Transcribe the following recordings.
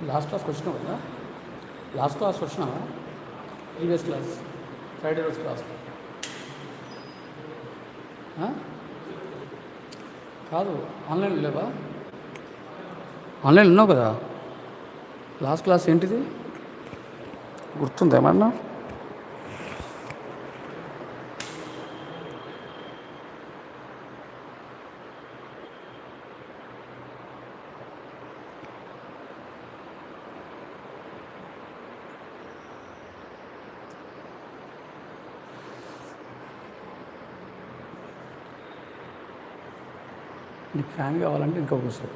Last క్లాస్కి వచ్చినావు కదా, లాస్ట్ క్లాస్ వచ్చినావా? ప్రీవియస్ క్లాస్ ఫ్రైడే రోజు క్లాస్ కాదు, ఆన్లైన్ లేవా? ఆన్లైన్ ఉన్నావు కదా. లాస్ట్ క్లాస్ ఏంటిది గుర్తుందా ఏమన్నా? నీకు ఫ్యాన్ కావాలంటే ఇంకో కూర్చో,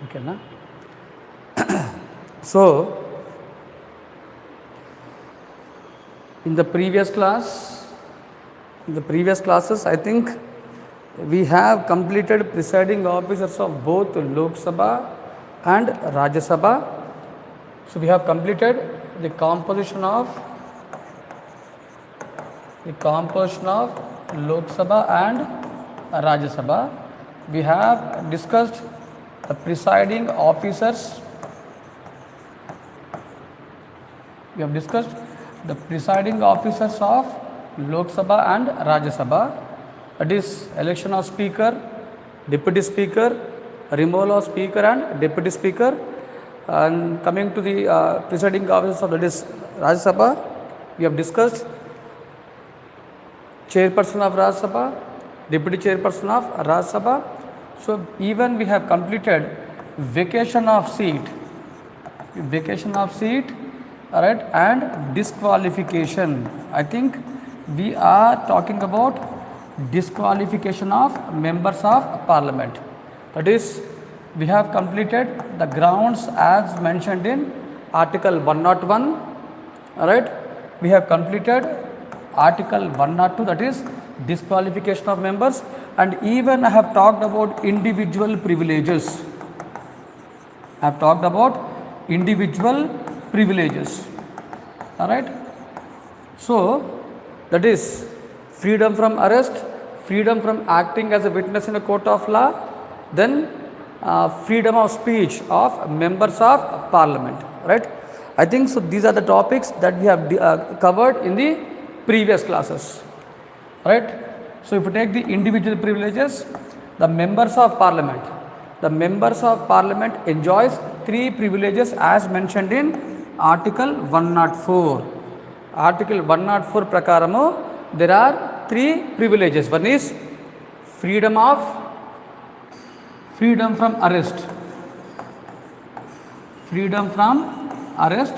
ఓకేనా? So in the previous classes, I think we have completed presiding officers of both Lok Sabha and Rajya Sabha. So we have completed the composition of Lok Sabha and Rajya Sabha. We have discussed the presiding officers. We have discussed the presiding officers of Lok Sabha and Rajya Sabha. That is election of Speaker, Deputy Speaker, removal of Speaker and Deputy Speaker. And coming to the presiding officers of that is Rajya Sabha, we have discussed Chairperson of Rajya Sabha, Deputy Chairperson of Rajya Sabha. So even we have completed vacation of seat, alright, and disqualification. I think we are talking about disqualification of members of parliament. That is, we have completed the grounds as mentioned in article 101, alright. We have completed article 102, that is disqualification of members, and even I have talked about individual privileges. All right. So that is freedom from arrest, freedom from acting as a witness in a court of law, then freedom of speech of members of parliament, right? I think so these are the topics that we have covered in the previous classes, right? So if you take the individual privileges, the members of parliament enjoys 3 privileges as mentioned in article 104. Article 104 prakaramu there are 3 privileges. One is freedom from arrest,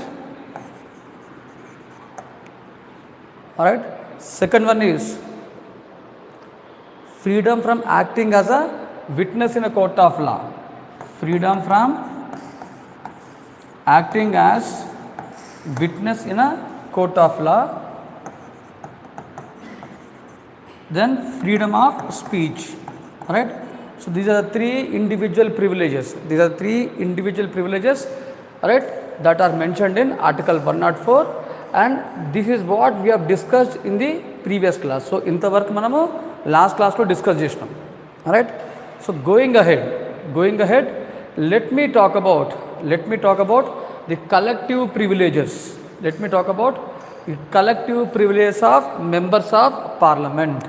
all right. Second one is freedom from acting as a witness in a court of law, freedom from acting as witness in a court of law, then freedom of speech, right? So these are the 3 individual privileges, right, that are mentioned in article 104, and this is what we have discussed in the previous class. So intavaraku manamu last class lo discuss chesnam, all right. So going ahead, let me talk about the collective privileges. Let me talk about the collective privileges of members of parliament.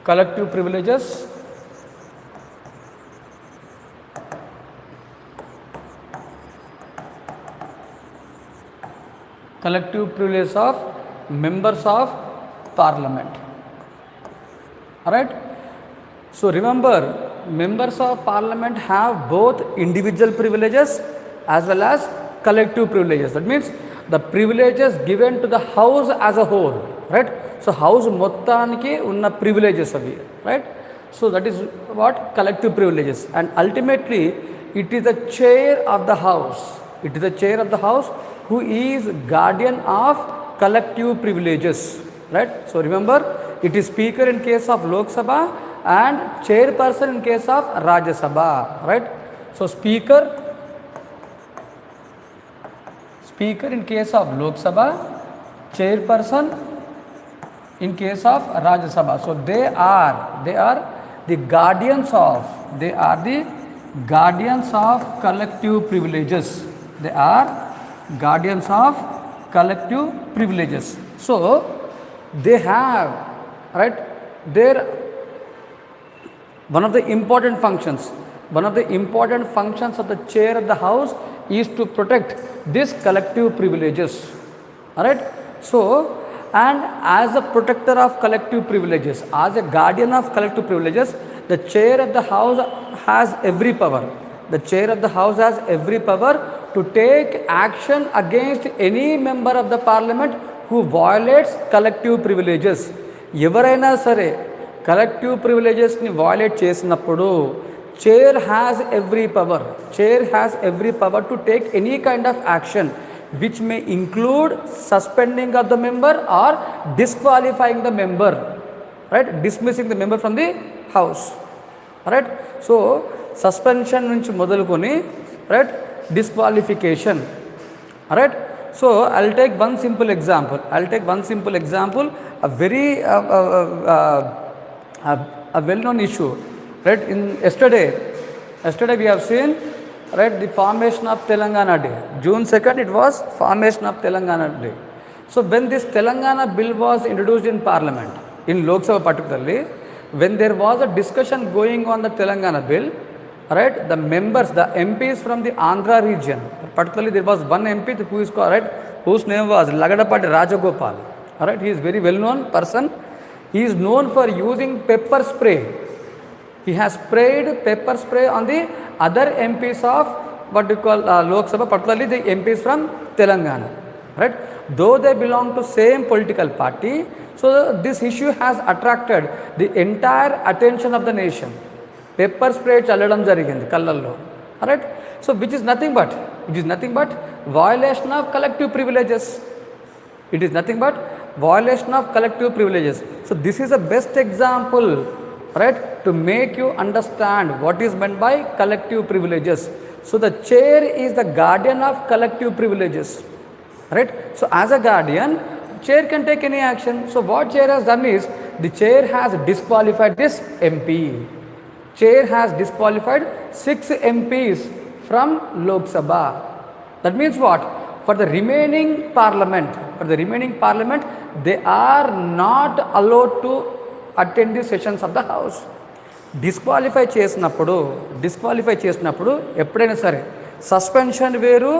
Collective privileges of members of parliament, all right. So remember, members of parliament have both individual privileges as well as collective privileges. That means the privileges given to the house as a whole, right? So house mottaniki unna privileges avi, right? So that is what collective privileges, and ultimately it is the chair of the house, who is guardian of collective privileges, right? So remember, it is speaker in case of Lok Sabha and chairperson in case of Rajya Sabha, right? So speaker in case of Lok Sabha, chairperson in case of Rajya Sabha. So they are the guardians of guardians of collective privileges. They are guardians of collective privileges. So they have, right, their one of the important functions of the chair of the house is to protect these collective privileges. Alright. So, and as a protector of collective privileges, as a guardian of collective privileges, the chair of the house has every power. The chair of the house has every power to take action against any member of the parliament who violates collective privileges. ఎవరైనా సరే collective ప్రివిలేజెస్ని violate చేసినప్పుడు chair has every power to take any kind of action which may include suspending of the member or disqualifying the member, right, dismissing the member from the house, right. So suspension nunchi modalukoni, right, disqualification, right. So I'll take one simple example, a very a well known issue, right. In yesterday we have seen, right, the formation of Telangana Day. June 2nd it was formation of Telangana Day. So when this Telangana bill was introduced in parliament, in Lok Sabha particularly, when there was a discussion going on the Telangana bill, right, the members, the MPs from the Andhra region, particularly there was one MP who is called, right, whose name was Lagadapati Rajagopal, right. He is very well known person. He is known for using pepper spray. He has sprayed pepper spray on the other MPs of what we call Lok Sabha, particularly the MPs from Telangana, right. Though they belong to same political party, so this issue has attracted the entire attention of the nation. Pepper spray challadam jarigindi kallallo, right. So which is nothing but violation of collective privileges. It is nothing but violation of collective privileges. So this is the best example, right, to make you understand what is meant by collective privileges. So the chair is the guardian of collective privileges, right. So as a guardian, chair can take any action. So what chair has done is, the chair has disqualified this MP. Chair has disqualified 6 MPs from Lok Sabha. That means what? For the remaining parliament, they are not allowed to attend the sessions of the house. Disqualify చేసినప్పుడు ఎప్పుడైనా సరే suspension వేరు,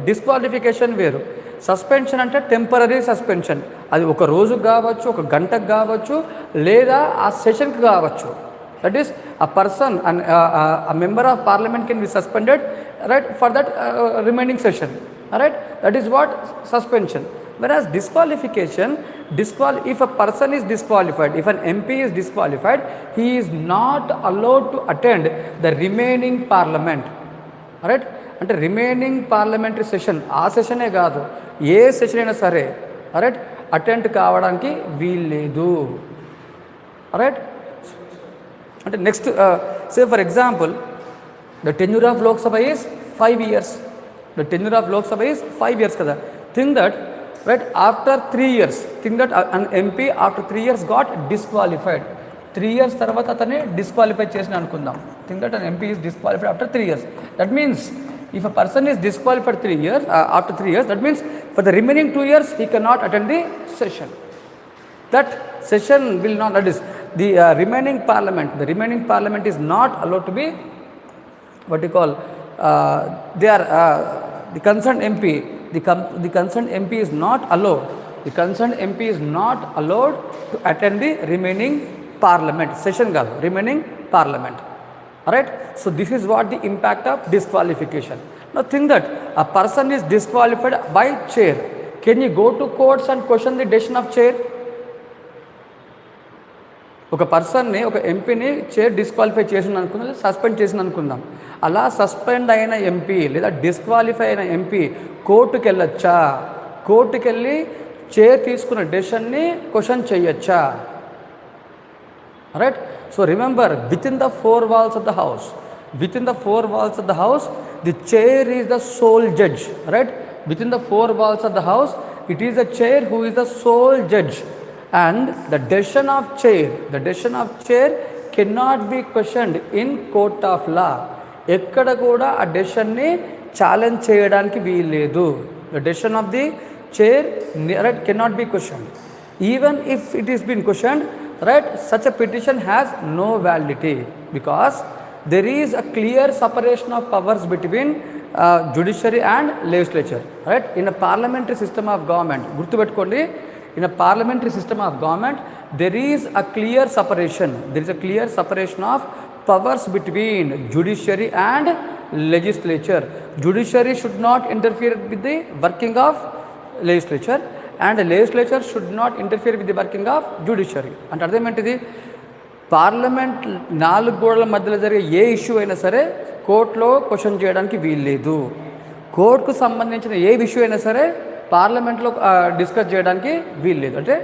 disqualification వేరు. Suspension అంటే temporary suspension, అది ఒక రోజుకు కావచ్చు, ఒక గంటకు కావచ్చు, లేదా ఆ సెషన్కి కావచ్చు. That is a person and a member of parliament can be suspended, right, for that remaining session, right. That is what suspension. Whereas disqualification, if a person is disqualified, if an MP is disqualified, he is not allowed to attend the remaining parliament, right. అంటే remaining parliamentary session, ఆ సెషనే కాదు, ఏ session అయినా సరే, right, attend కావడానికి వీల్లేదు, right. అంటే next say for example, the tenure of Lok Sabha is 5 years. The tenure of Lok Sabha is 5 years కదా. Think that, right, after 3 years, think that an MP after 3 years got disqualified. 3 years తర్వాత అతన్ని disqualify చేసిన అనుకుందాం. Think that an MP is disqualified after 3 years. That means if a person is disqualified 3 years, after 3 years, that means for the remaining 2 years he cannot attend the session. That session will not, that is the remaining parliament is not allowed to be, what you call, they are the concerned MP, the concerned MP is not allowed, to attend the remaining parliament session kaadu, remaining parliament, right. So this is what the impact of disqualification. Now think that a person is disqualified by chair. Can you go to courts and question the decision of chair? ఒక పర్సన్ని, ఒక ఎంపీని chair disqualify చేసిన అనుకుందాం, suspend చేసిన అనుకుందాం. అలా suspend అయిన ఎంపీ లేదా డిస్క్వాలిఫై అయిన ఎంపీ కోర్టుకు వెళ్ళొచ్చా? కోర్టుకు వెళ్ళి చైర్ తీసుకున్న డెసిషన్ని క్వశ్చన్ చేయొచ్చా? Right. So remember, with in the 4 walls of the house, the chair is the sole judge, right. Within the 4 walls of the house, it is the chair who is the sole judge, and the decision of chair cannot be questioned in court of law. ఎక్కడ కూడా ఆ డెసిషన్ని challenge చేయడానికి వీల్లేదు. The decision of the chair right cannot be question. Even if it is been question right such a petition has no validity because there is a clear separation of powers between judiciary and legislature, right? In a parliamentary system of government, gurtupetukondi, in a parliamentary system of government there is a clear separation, of powers between judiciary and legislature. Judiciary should not interfere with the working of legislature and the legislature should not interfere with the working of judiciary. అంటే అర్థం ఏంటిది? Parliament 4 గోడల మధ్యలో జరిగే ఏ issue అయినా సరే కోర్టులో question చేయడానికి వీల్లేదు. కోర్టుకు సంబంధించిన ఏ ఇష్యూ అయినా సరే పార్లమెంట్లో డిస్కస్ చేయడానికి వీల్లేదు. అంటే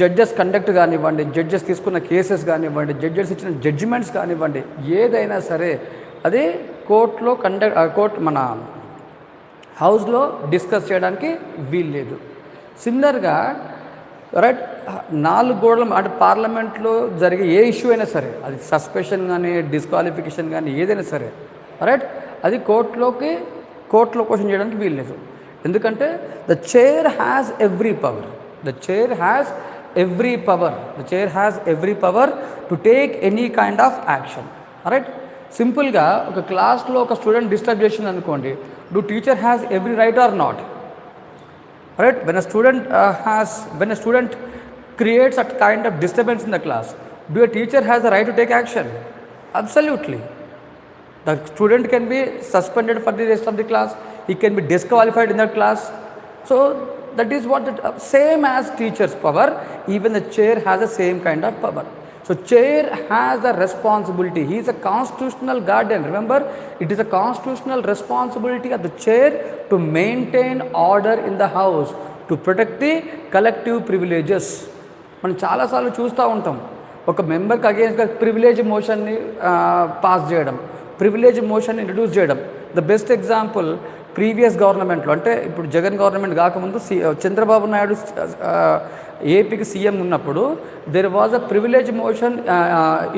జడ్జెస్ కండక్ట్ కానివ్వండి, జడ్జెస్ తీసుకున్న కేసెస్ కానివ్వండి, జడ్జెస్ ఇచ్చిన జడ్జిమెంట్స్ కానివ్వండి, ఏదైనా సరే అది కోర్టులో కోర్టు మన హౌస్లో డిస్కస్ చేయడానికి వీల్లేదు. సిమిలర్గా రైట్ 4 గోడల అంటే పార్లమెంట్లో జరిగే ఏ ఇష్యూ అయినా సరే అది సస్పెన్షన్ కానీ డిస్క్వాలిఫికేషన్ కానీ ఏదైనా సరే రైట్ అది కోర్టులో క్వశ్చన్ చేయడానికి వీల్లేదు. ఎందుకంటే the chair has every power to take any kind of action. Right సింపుల్గా ఒక క్లాస్లో ఒక స్టూడెంట్ డిస్టర్బ్ చేసింది అనుకోండి, do teacher has every right are not? Right? When a student creates a kind of disturbance in the class, do a teacher has the right to take action? Absolutely. The student can be suspended for the rest of the class. He can be disqualified in that class. So that is what same as teacher's power, even the chair has the same kind of power. So chair has the responsibility. He is a constitutional guardian. Remember, it is a constitutional responsibility of the chair to maintain order in the house, to protect the collective privileges. మనం చాలాసార్లు చూస్తూ ఉంటాం, ఒక మెంబర్కి అగేన్స్ట్గా privilege మోషన్ని pass చేయడం, privilege మోషన్ని introduce చేయడం. The best example previous గవర్నమెంట్లో, అంటే ఇప్పుడు జగన్ గవర్నమెంట్ కాకముందు చంద్రబాబు నాయుడు ఏపీకి సీఎం ఉన్నప్పుడు there was a privilege motion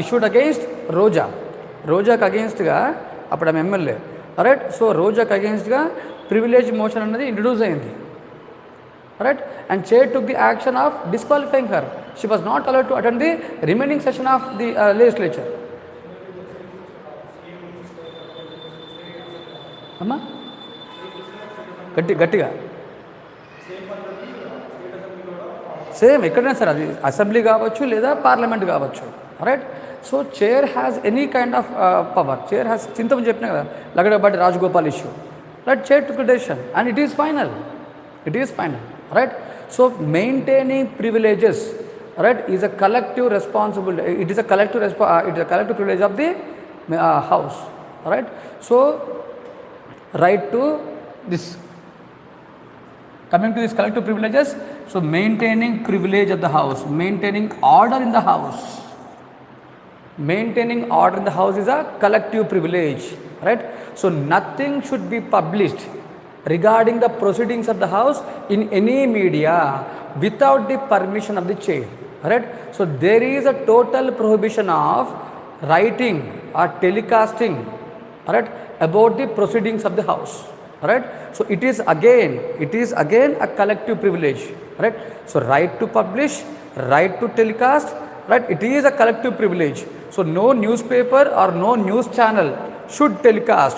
issued against రోజాకి అగెయిన్స్ట్గా అప్పుడు ఆమె ఎమ్మెల్యే రైట్. సో రోజాకి అగెయిన్స్ట్గా ప్రివిలేజ్ మోషన్ అనేది ఇంట్రడ్యూస్ అయింది right. And chair took the action of disqualifying her. She was not allowed to attend the remaining session of the legislature. అమ్మా గట్టిగా సేమ్ ఎక్కడైనా సరే, అది అసెంబ్లీ కావచ్చు లేదా పార్లమెంట్ కావచ్చు right. So chair has any kind of power. Chair has Chintamani చెప్పినా కదా, Lagadapati Rajagopal issue right. Chair took decision and it is final right. So maintaining privileges right is a collective responsibility. It is a collective privilege of the house right. So right to this, coming to this collective privileges, so maintaining privilege of the house, maintaining order in the house is a collective privilege right. So nothing should be published regarding the proceedings of the house in any media without the permission of the chair right. So there is a total prohibition of writing or telecasting right about the proceedings of the house right. So it is again a collective privilege right. So right to publish, right to telecast right, it is a collective privilege. So no newspaper or no news channel should telecast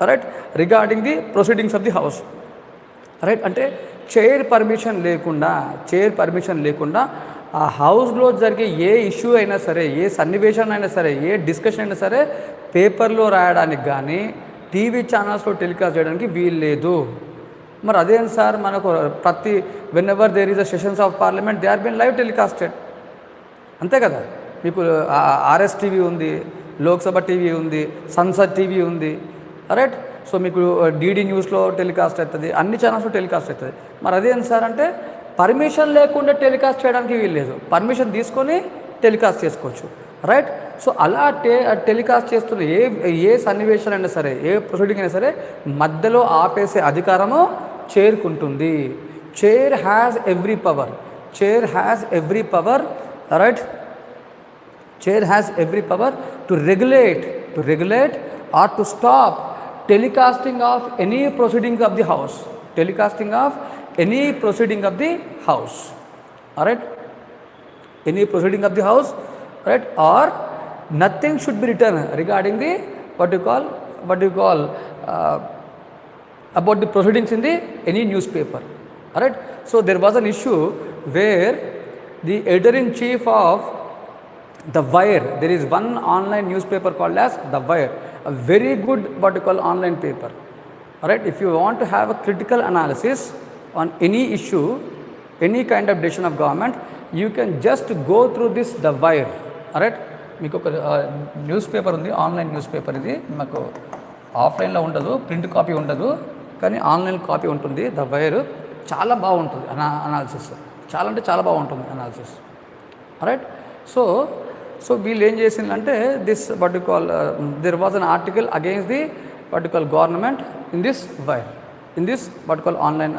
right regarding the proceedings of the house right. అంటే chair permission లేకుండా ఆ హౌస్లో జరిగే ఏ issue అయినా సరే, ఏ సన్నివేశం అయినా సరే, ఏ డిస్కషన్ అయినా సరే పేపర్లో రాయడానికి కానీ టీవీ ఛానల్స్లో టెలికాస్ట్ చేయడానికి వీల్లేదు. మరి అదేం సార్, మనకు ప్రతి whenever there is a sessions of parliament they are been live telecasted అంతే కదా. మీకు ఆర్ఎస్ టీవీ ఉంది, లోక్సభ టీవీ ఉంది, సంసద్ టీవీ ఉంది రైట్. సో మీకు డీడీ న్యూస్లో టెలికాస్ట్ అవుతుంది, అన్ని ఛానల్స్లో టెలికాస్ట్ అవుతుంది. మరి అదేం సార్ అంటే పర్మిషన్ లేకుండా టెలికాస్ట్ చేయడానికి వీల్లేదు, పర్మిషన్ తీసుకొని టెలికాస్ట్ చేసుకోవచ్చు రైట్. సో అలా టెలికాస్ట్ చేస్తున్న ఏ సన్నివేశం అయినా సరే, ఏ ప్రొసీడింగ్ అయినా సరే మధ్యలో ఆపేసే అధికారము చైర్కుంటుంది. Chair has every power right. Chair has every power to regulate to regulate or to stop telecasting of any proceedings of the house. Telecasting of any proceeding of the house. Alright? Any proceeding of the house, right? Or nothing should be written regarding the what you call about the proceedings in the any newspaper. Alright? So there was an issue where the editor-in-chief of The Wire, there is one online newspaper called as The Wire, a very good what you call online paper. Alright? If you want to have a critical analysis on any issue, any kind of decision of government, you can just go through this The Wire. Alright? మీకు ఒక news paper ఉంది, online news paper. ఇది మాకు ఆఫ్లైన్లో ఉండదు, print copy ఉండదు, కానీ online copy ఉంటుంది. ద వైర్ చాలా బాగుంటుంది అనాలిసిస్, చాలా అంటే చాలా బాగుంటుంది అనాలిసిస్. రైట్? సో వీళ్ళు ఏం చేసిందంటే this what you call there was an article against the what you call government in this wire, in this what you call online,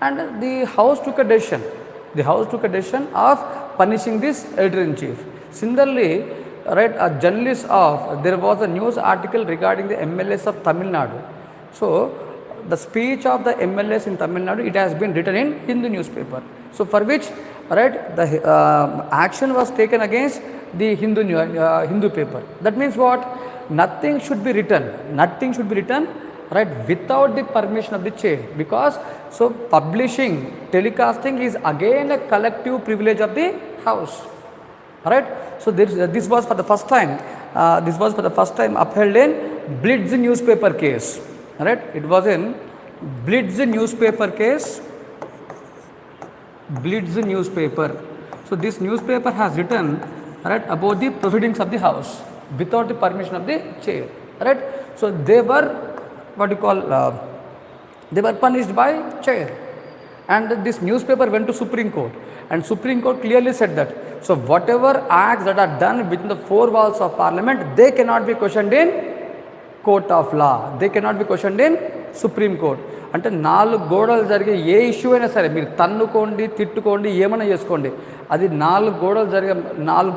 and the house took a decision. The house took a decision of punishing this editor-in-chief. Similarly, right, a journalist there was a news article regarding the MLAs of Tamil Nadu. So the speech of the MLAs in Tamil Nadu, it has been written in Hindu newspaper. So for which, right, the action was taken against the Hindu paper. That means what? Nothing should be written. Nothing should be written, right, without the permission of the chair, because so publishing, telecasting is again a collective privilege of the house. Right? So this was for the first time upheld in Blitz newspaper case. Right? It was in Blitz newspaper case. Blitz newspaper. So this newspaper has written, right, about the proceedings of the house without the permission of the chair. Right? So they were what you call they were punished by chair, and this newspaper went to Supreme Court, and Supreme Court clearly said that so whatever acts that are done within the four walls of parliament, they cannot be questioned in court of law, they cannot be questioned in Supreme Court. అంటే 4 గోడలు జరిగే ఏ issue అయినా సరే, మీరు తన్నుకోండి, తిట్టుకోండి, ఏమైనా చేసుకోండి, అది 4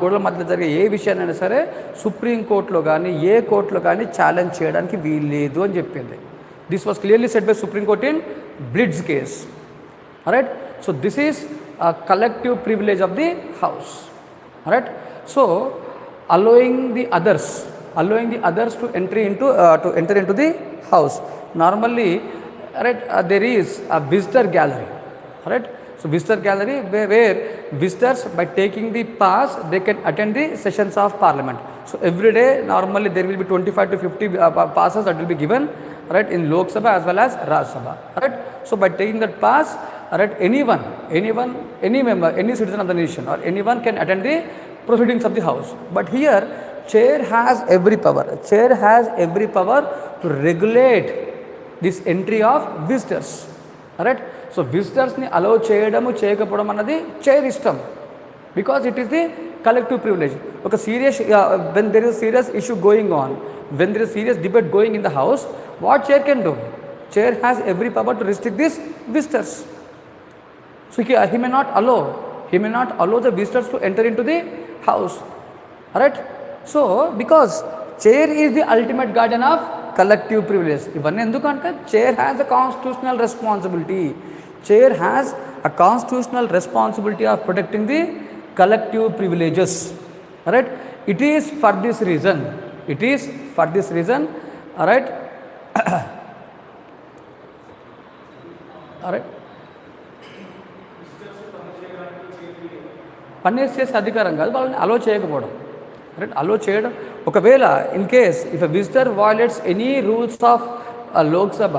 గోడల మధ్య జరిగే ఏ విషయాన్నైనా సరే సుప్రీంకోర్టులో కానీ ఏ కోర్టులో కానీ ఛాలెంజ్ చేయడానికి వీల్లేదు అని చెప్పింది. This was clearly said by supreme court in blitz case. Right? So this is a collective privilege of the house. Right? So allowing the others to enter into the house. Normally, right, there is a visitor gallery. Right? So visitor gallery where visitors, by taking the pass, they can attend the sessions of parliament. So every day normally there will be 25 to 50 passes that will be given, right, in Lok Sabha as well as Raj Sabha. Right? So by taking that pass, right, anyone, any member, any citizen of the nation or anyone can attend the proceedings of the house. But here chair has every power to regulate this entry of visitors. Right? So visitors ni allow చేయడము చేయకపోవడం అన్నది chair ఇష్టం, because it is the collective privilege. ఒక serious when there is a serious issue going on, when there is serious debate going in the house, what chair can do? Chair has every power to restrict these visitors. So he may not allow the visitors to enter into the house. Alright? So because chair is the ultimate guardian of collective privilege. ఇవన్నీ ఎందుకంటే chair has a constitutional responsibility. Chair has a constitutional responsibility of protecting the collective privileges. Alright? It is for this reason. Alright? Alright? Punish చేసే అధికారం కాదు, వాళ్ళని అలో చేయకపోవడం. Right? Allow చేయడం, ఒకవేళ in case if a visitor violates any rules of Lok Sabha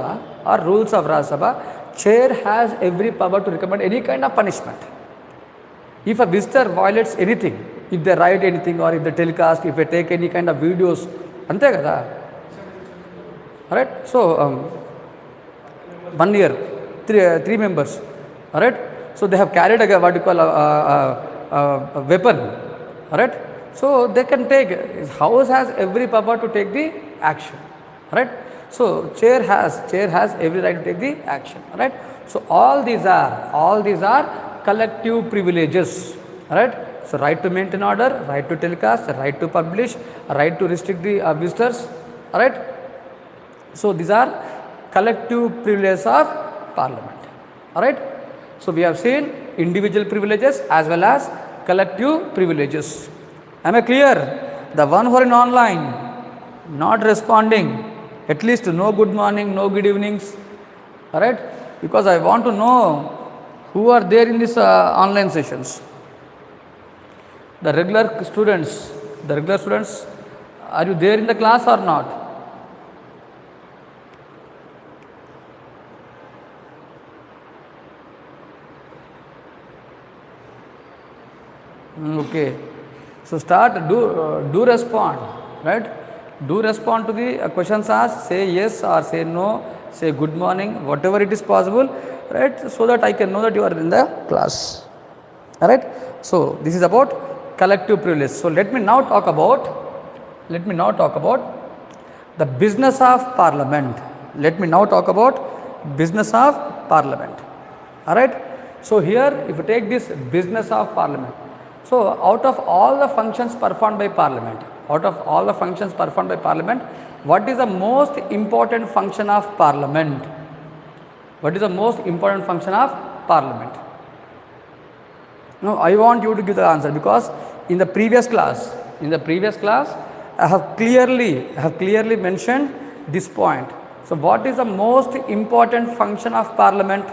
or rules of Rajya Sabha, chair has every power to recommend any kind of punishment. If a visitor violates anything, if they write anything or if they telecast, if they take any kind of videos, అంతే కదా. Right? So 1 year 3 members, right? So they have carried what you call a weapon, right? So they can take, house has every power to take the action, right? So chair has every right to take the action, right? So all these are collective privileges, right? So right to maintain order, right to telecast, right to publish, right to restrict the visitors. All right. So these are collective privileges of parliament. All right. So we have seen individual privileges as well as collective privileges. Am I clear? The one who are in online, not responding, at least no good morning, no good evenings. All right. Because I want to know who are there in this online sessions. The regular students, are you there in the class or not? Okay. So start, do respond, right? Do respond to the questions asked, say yes or say no, say good morning, whatever it is possible, right? So that I can know that you are in the class. All right. So this is about collective privilege. So let me now talk about the business of parliament. Let me now talk about business of parliament. All right. So here, if you take this business of parliament, so out of all the functions performed by parliament, what is the most important function of parliament? What is the most important function of parliament? Now I want you to give the answer, because in the previous class I have clearly mentioned this point. So what is the most important function of parliament?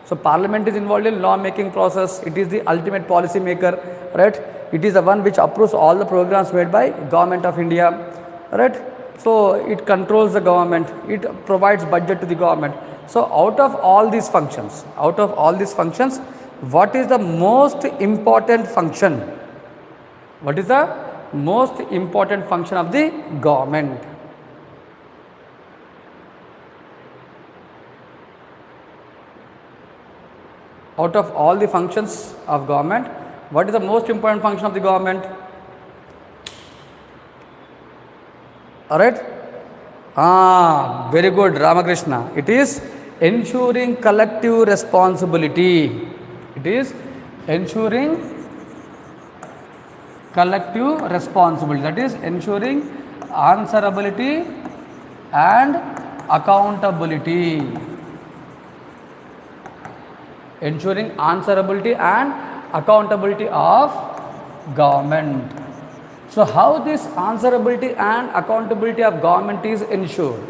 So parliament is involved in law making process. It is the ultimate policy maker, right? It is the one which approves all the programs made by government of India, right? So it controls the government, it provides budget to the government. So out of all these functions, what is the most important function? What is the most important function of the government? Out of all the functions of government, what is the most important function of the government? All right. Very good, Ramakrishna. It is ensuring collective responsibility. It is ensuring collective responsibility. That is ensuring answerability and accountability. Ensuring answerability and accountability of government. So how this answerability and accountability of government is ensured?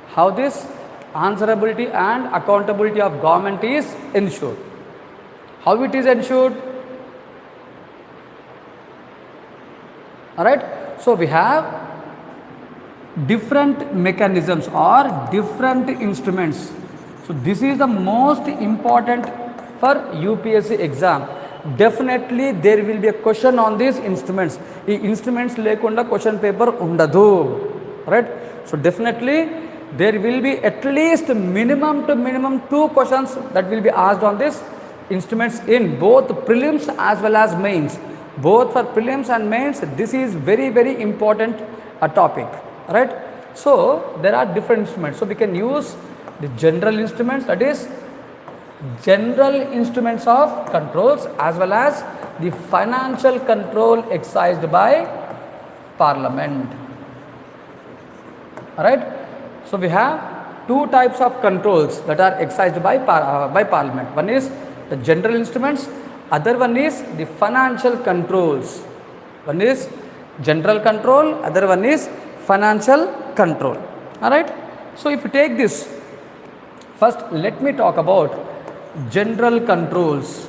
How this answerability and accountability of government is ensured? How it is ensured? All right. So we have different mechanisms or different instruments. So this is the most important for UPSC exam. Definitely there will be a question on these instruments. The instruments lekunda question paper undadu, right? So definitely there will be at least minimum 2 questions that will be asked on these instruments in both prelims as well as mains. Both for prelims and mains, this is very important topic, right? So there are different instruments. So we can use the general instruments, that is general instruments of controls, as well as the financial control exercised by parliament. All right. So we have 2 types of controls that are exercised by parliament. One is the general instruments, other one is the financial controls. One is general control, other one is financial control. All right. So if you take this, first let me talk about general controls.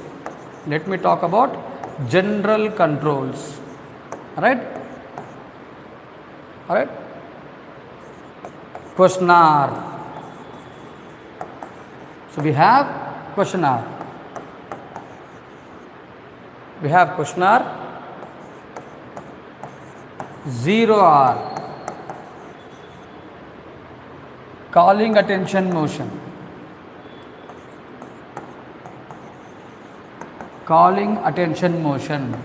Let me talk about general controls. All right. All right. Questionnaire. So we have questionnaire. We have questionnaire. 0R. Calling attention motion. Calling attention motion.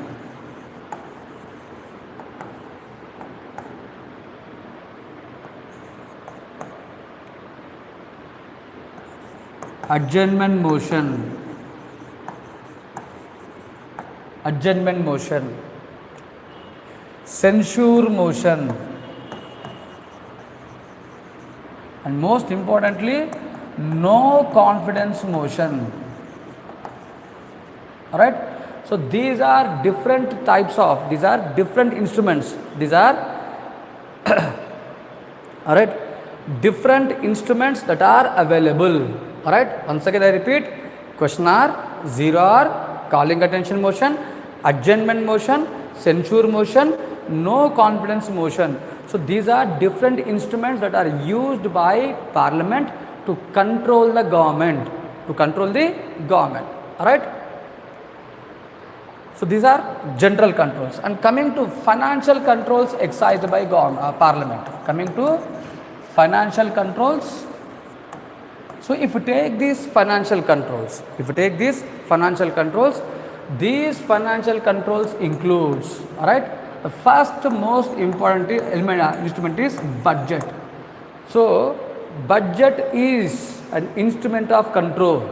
Adjournment motion. adjournment motion, censure motion, and most importantly, no confidence motion. Alright, so these are different types of, these are different instruments, these are alright, different instruments that are available. Alright, once again I repeat, question R, 0R, calling attention motion, adjournment motion, censure motion, no confidence motion. So these are different instruments that are used by Parliament to control the government, alright. So these are general controls, and coming to financial controls exercised by Parliament. Coming to financial controls. So if you take these financial controls, these financial controls includes, alright, the first most important instrument is budget. So budget is an instrument of control,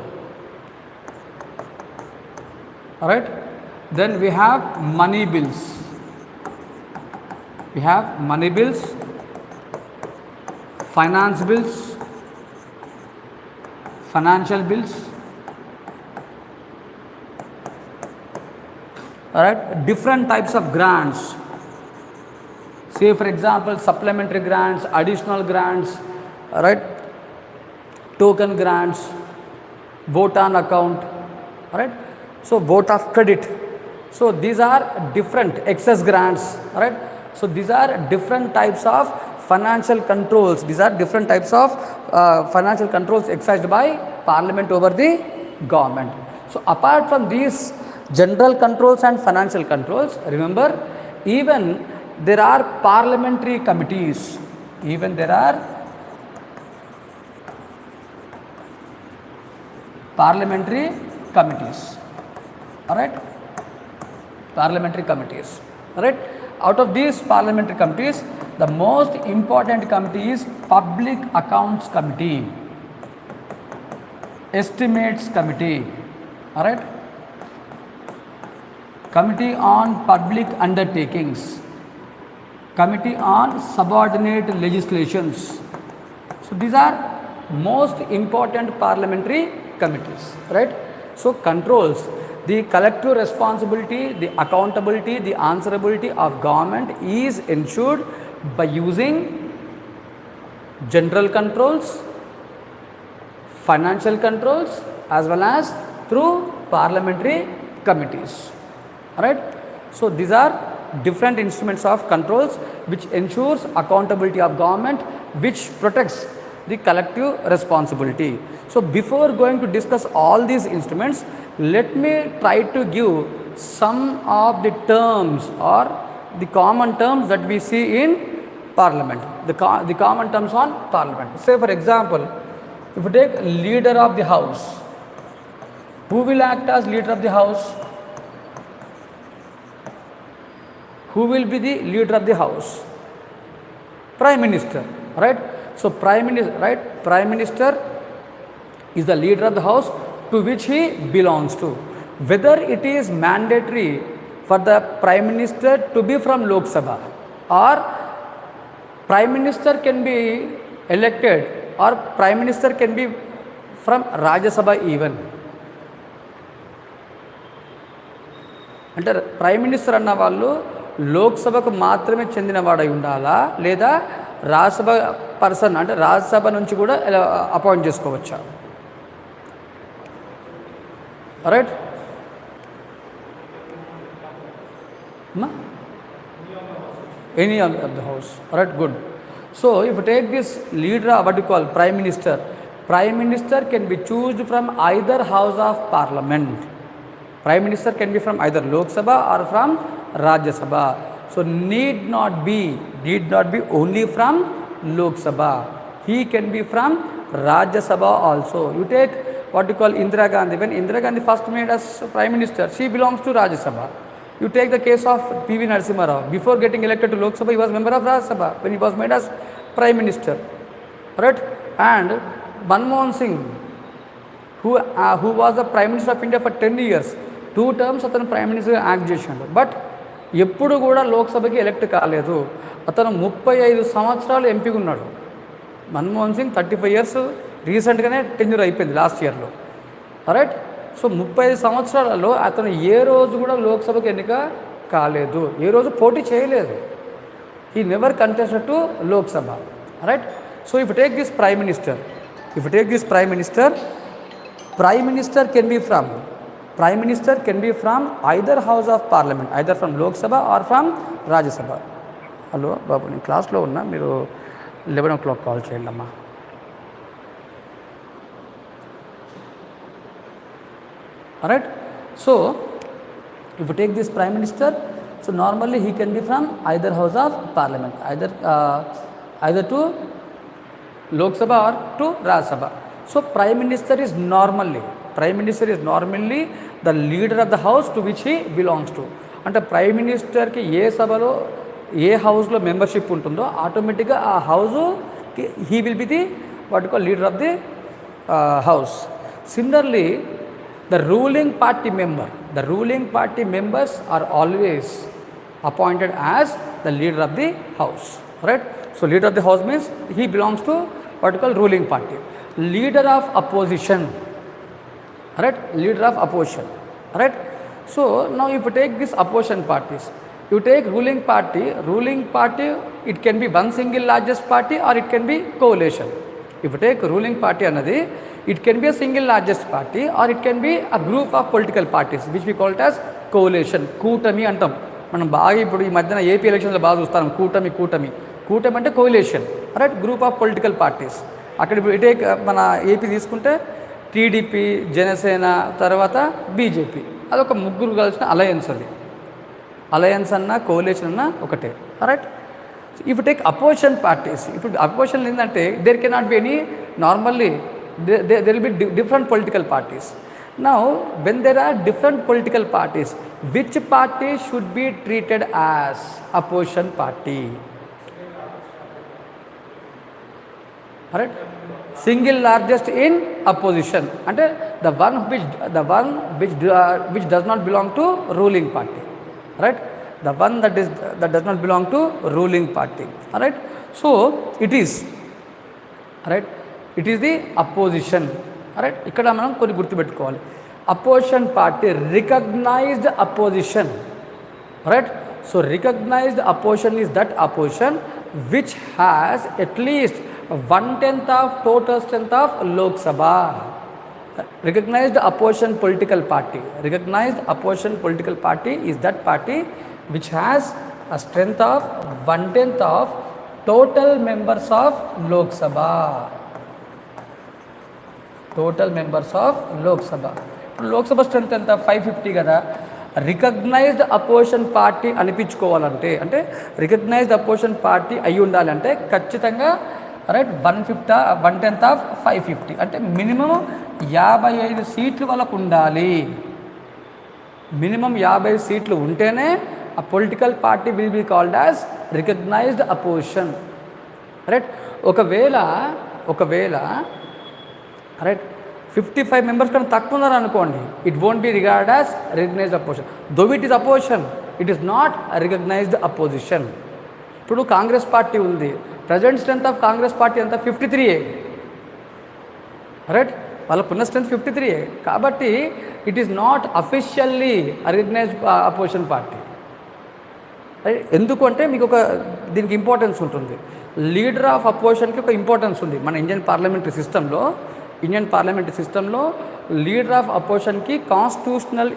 alright. Then we have money bills. Finance bills, financial bills, alright. Different types of grants. Say for example, supplementary grants, additional grants, alright, token grants, vote on account, alright. So vote of credit. So these are different excess grants, alright. So these are different types of financial controls. These are different types of financial controls exercised by Parliament over the government. So apart from these general controls and financial controls, remember, even there are parliamentary committees. Alright. Parliamentary committees. Alright. Out of these parliamentary committees, the most important committee is Public Accounts Committee, Estimates Committee, alright, Committee on Public Undertakings, Committee on Subordinate Legislations. So these are most important parliamentary committees, right? So controls the collective responsibility, the accountability, the answerability of government is ensured by using general controls, financial controls, as well as through parliamentary committees. Alright. So these are different instruments of controls which ensures accountability of government, which protects the collective responsibility. So before going to discuss all these instruments, let me try to give some of the terms or the common terms that we see in Parliament, the common terms on Parliament. Say for example, if you take leader of the house, who will act as leader of the house? Who will be the leader of the house? Prime Minister, right? So Prime Minister is the leader of the house to which he belongs to. Whether it is mandatory for the Prime Minister to be from Lok Sabha, or Prime Minister can be elected, or Prime Minister can be from Rajya Sabha even. అంటే prime minister అన్న వాళ్ళు లోక్సభకు మాత్రమే చెందినవాడై ఉండాలా, లేదా Rajya Sabha person అంటే రాజ్యసభ నుంచి కూడా అపాయింట్ చేసుకోవచ్చా? Right. Any of the house. Alright, good. So if you take this leader, what you call Prime Minister, Prime Minister can be chosen from either house of Parliament. Prime Minister can be from either Lok Sabha or from Rajya Sabha. So need not be only from Lok Sabha. He can be from Rajya Sabha also. You take what you call Indira Gandhi. When Indira Gandhi first made as Prime Minister, she belongs to Rajya Sabha. You take the case of P.V. Narasimha Rao. Before getting elected to Lok Sabha, he was member of Rajya Sabha when he was made as Prime Minister. Right? And Manmohan Singh, who was the Prime Minister of India for 10 years, 2 terms అతను prime మినిస్టర్గా act చేసిండు. But ఎప్పుడు కూడా లోక్సభకి elect కాలేదు. అతను 35 సంవత్సరాలు ఎంపీగా ఉన్నాడు. మన్మోహన్ సింగ్ 35 ఇయర్స్ రీసెంట్గానే టెన్యూర్ అయిపోయింది లాస్ట్ ఇయర్లో. రైట్. సో 35 సంవత్సరాలలో అతను ఏ రోజు కూడా లోక్సభకి ఎన్నిక కాలేదు, ఏ రోజు పోటీ చేయలేదు. ఈ never contested to Lok Sabha. Right. So if take this prime minister, prime minister can be from either house of parliament, either from Lok Sabha or from Rajya Sabha. Hello బాబు, నేను క్లాస్లో ఉన్నా, మీరు 11 o'clock కాల్ చేయండి అమ్మా. Alright. So if you take this prime minister, so normally he can be from either house of parliament, either to Lok Sabha or to Rajya Sabha. So prime minister is normally the leader of the house to which he belongs to. అంటే prime మినిస్టర్కి ఏ సభలో ఏ హౌస్లో membership ఉంటుందో ఆటోమేటిక్గా ఆ హౌస్కి he will be the what call leader of the house. Similarly the ruling party members are always appointed as the leader of the house. Right. So leader of the house means he belongs to what you call ruling party. Leader of opposition. Right. Leader of opposition. Right. So now if you take these opposition parties, you take ruling party, it can be one single largest party or it can be coalition. If you take ruling party another, it can be a single largest party or it can be a group of political parties which we call it as coalition. కూటమి అంటాం మనం బాగా. ఇప్పుడు ఈ మధ్యన AP ఎలక్షన్లో బాగా చూస్తాం కూటమి అంటే coalition. Right. Group of political parties. అక్కడ ఇప్పుడు ఇటే మన ఏపీ తీసుకుంటే టీడీపీ, జనసేన, తర్వాత బీజేపీ, అదొక ముగ్గురు కలిసిన అలయన్స్. అది అలయన్స్ అన్నా కోయిలేషన్ అన్నా ఒకటే. Right. If take opposition parties, ఇప్పుడు అపోజిషన్ ఏంటంటే there cannot be any normally there will be different political parties. Now when there are different political parties, which party should be treated as opposition party? Alright. Single largest in opposition అంటే the one which does not belong to ruling party. Right. The one that does not belong to ruling party. Alright. So it is right. It is the opposition. Alright. ఇక్కడ మనం కొన్ని గుర్తుపెట్టుకోవాలి. Opposition party recognized opposition. Right. So recognized opposition is that opposition which has at least 1/10 of total strength of Lok Sabha. Recognized opposition political party is that party which has a strength of 1/10 of total members of Lok Sabha. Lok Sabha strength ఎంత? 550 కదా. Recognised opposition party అనిపించుకోవాలంటే, అంటే recognised opposition party అయి ఉండాలంటే ఖచ్చితంగా right 1/10 of 550 అంటే minimum 55 సీట్లు వాళ్ళకు ఉండాలి. మినిమం 50 సీట్లు ఉంటేనే ఆ political party will be called as recognized opposition. Right. ఒకవేళ రైట్ 55 మెంబర్స్ కన్నా తక్కువ ఉన్నారు అనుకోండి, it won't be regard as recognized opposition. Though it is opposition, it is not recognized opposition. ఇప్పుడు కాంగ్రెస్ పార్టీ ఉంది, present strength of Congress party అంతా 53. Right. వాళ్ళకున్న strength 53. కాబట్టి it is not officially recognized opposition party. ఎందుకు అంటే మీకు దీనికి ఇంపార్టెన్స్ ఉంటుంది. లీడర్ ఆఫ్ అపోజిషన్కి ఒక ఇంపార్టెన్స్ ఉంది మన ఇండియన్ పార్లమెంటరీ సిస్టంలో. లీడర్ ఆఫ్ అపోజిషన్కి కాన్స్టిట్యూషనల్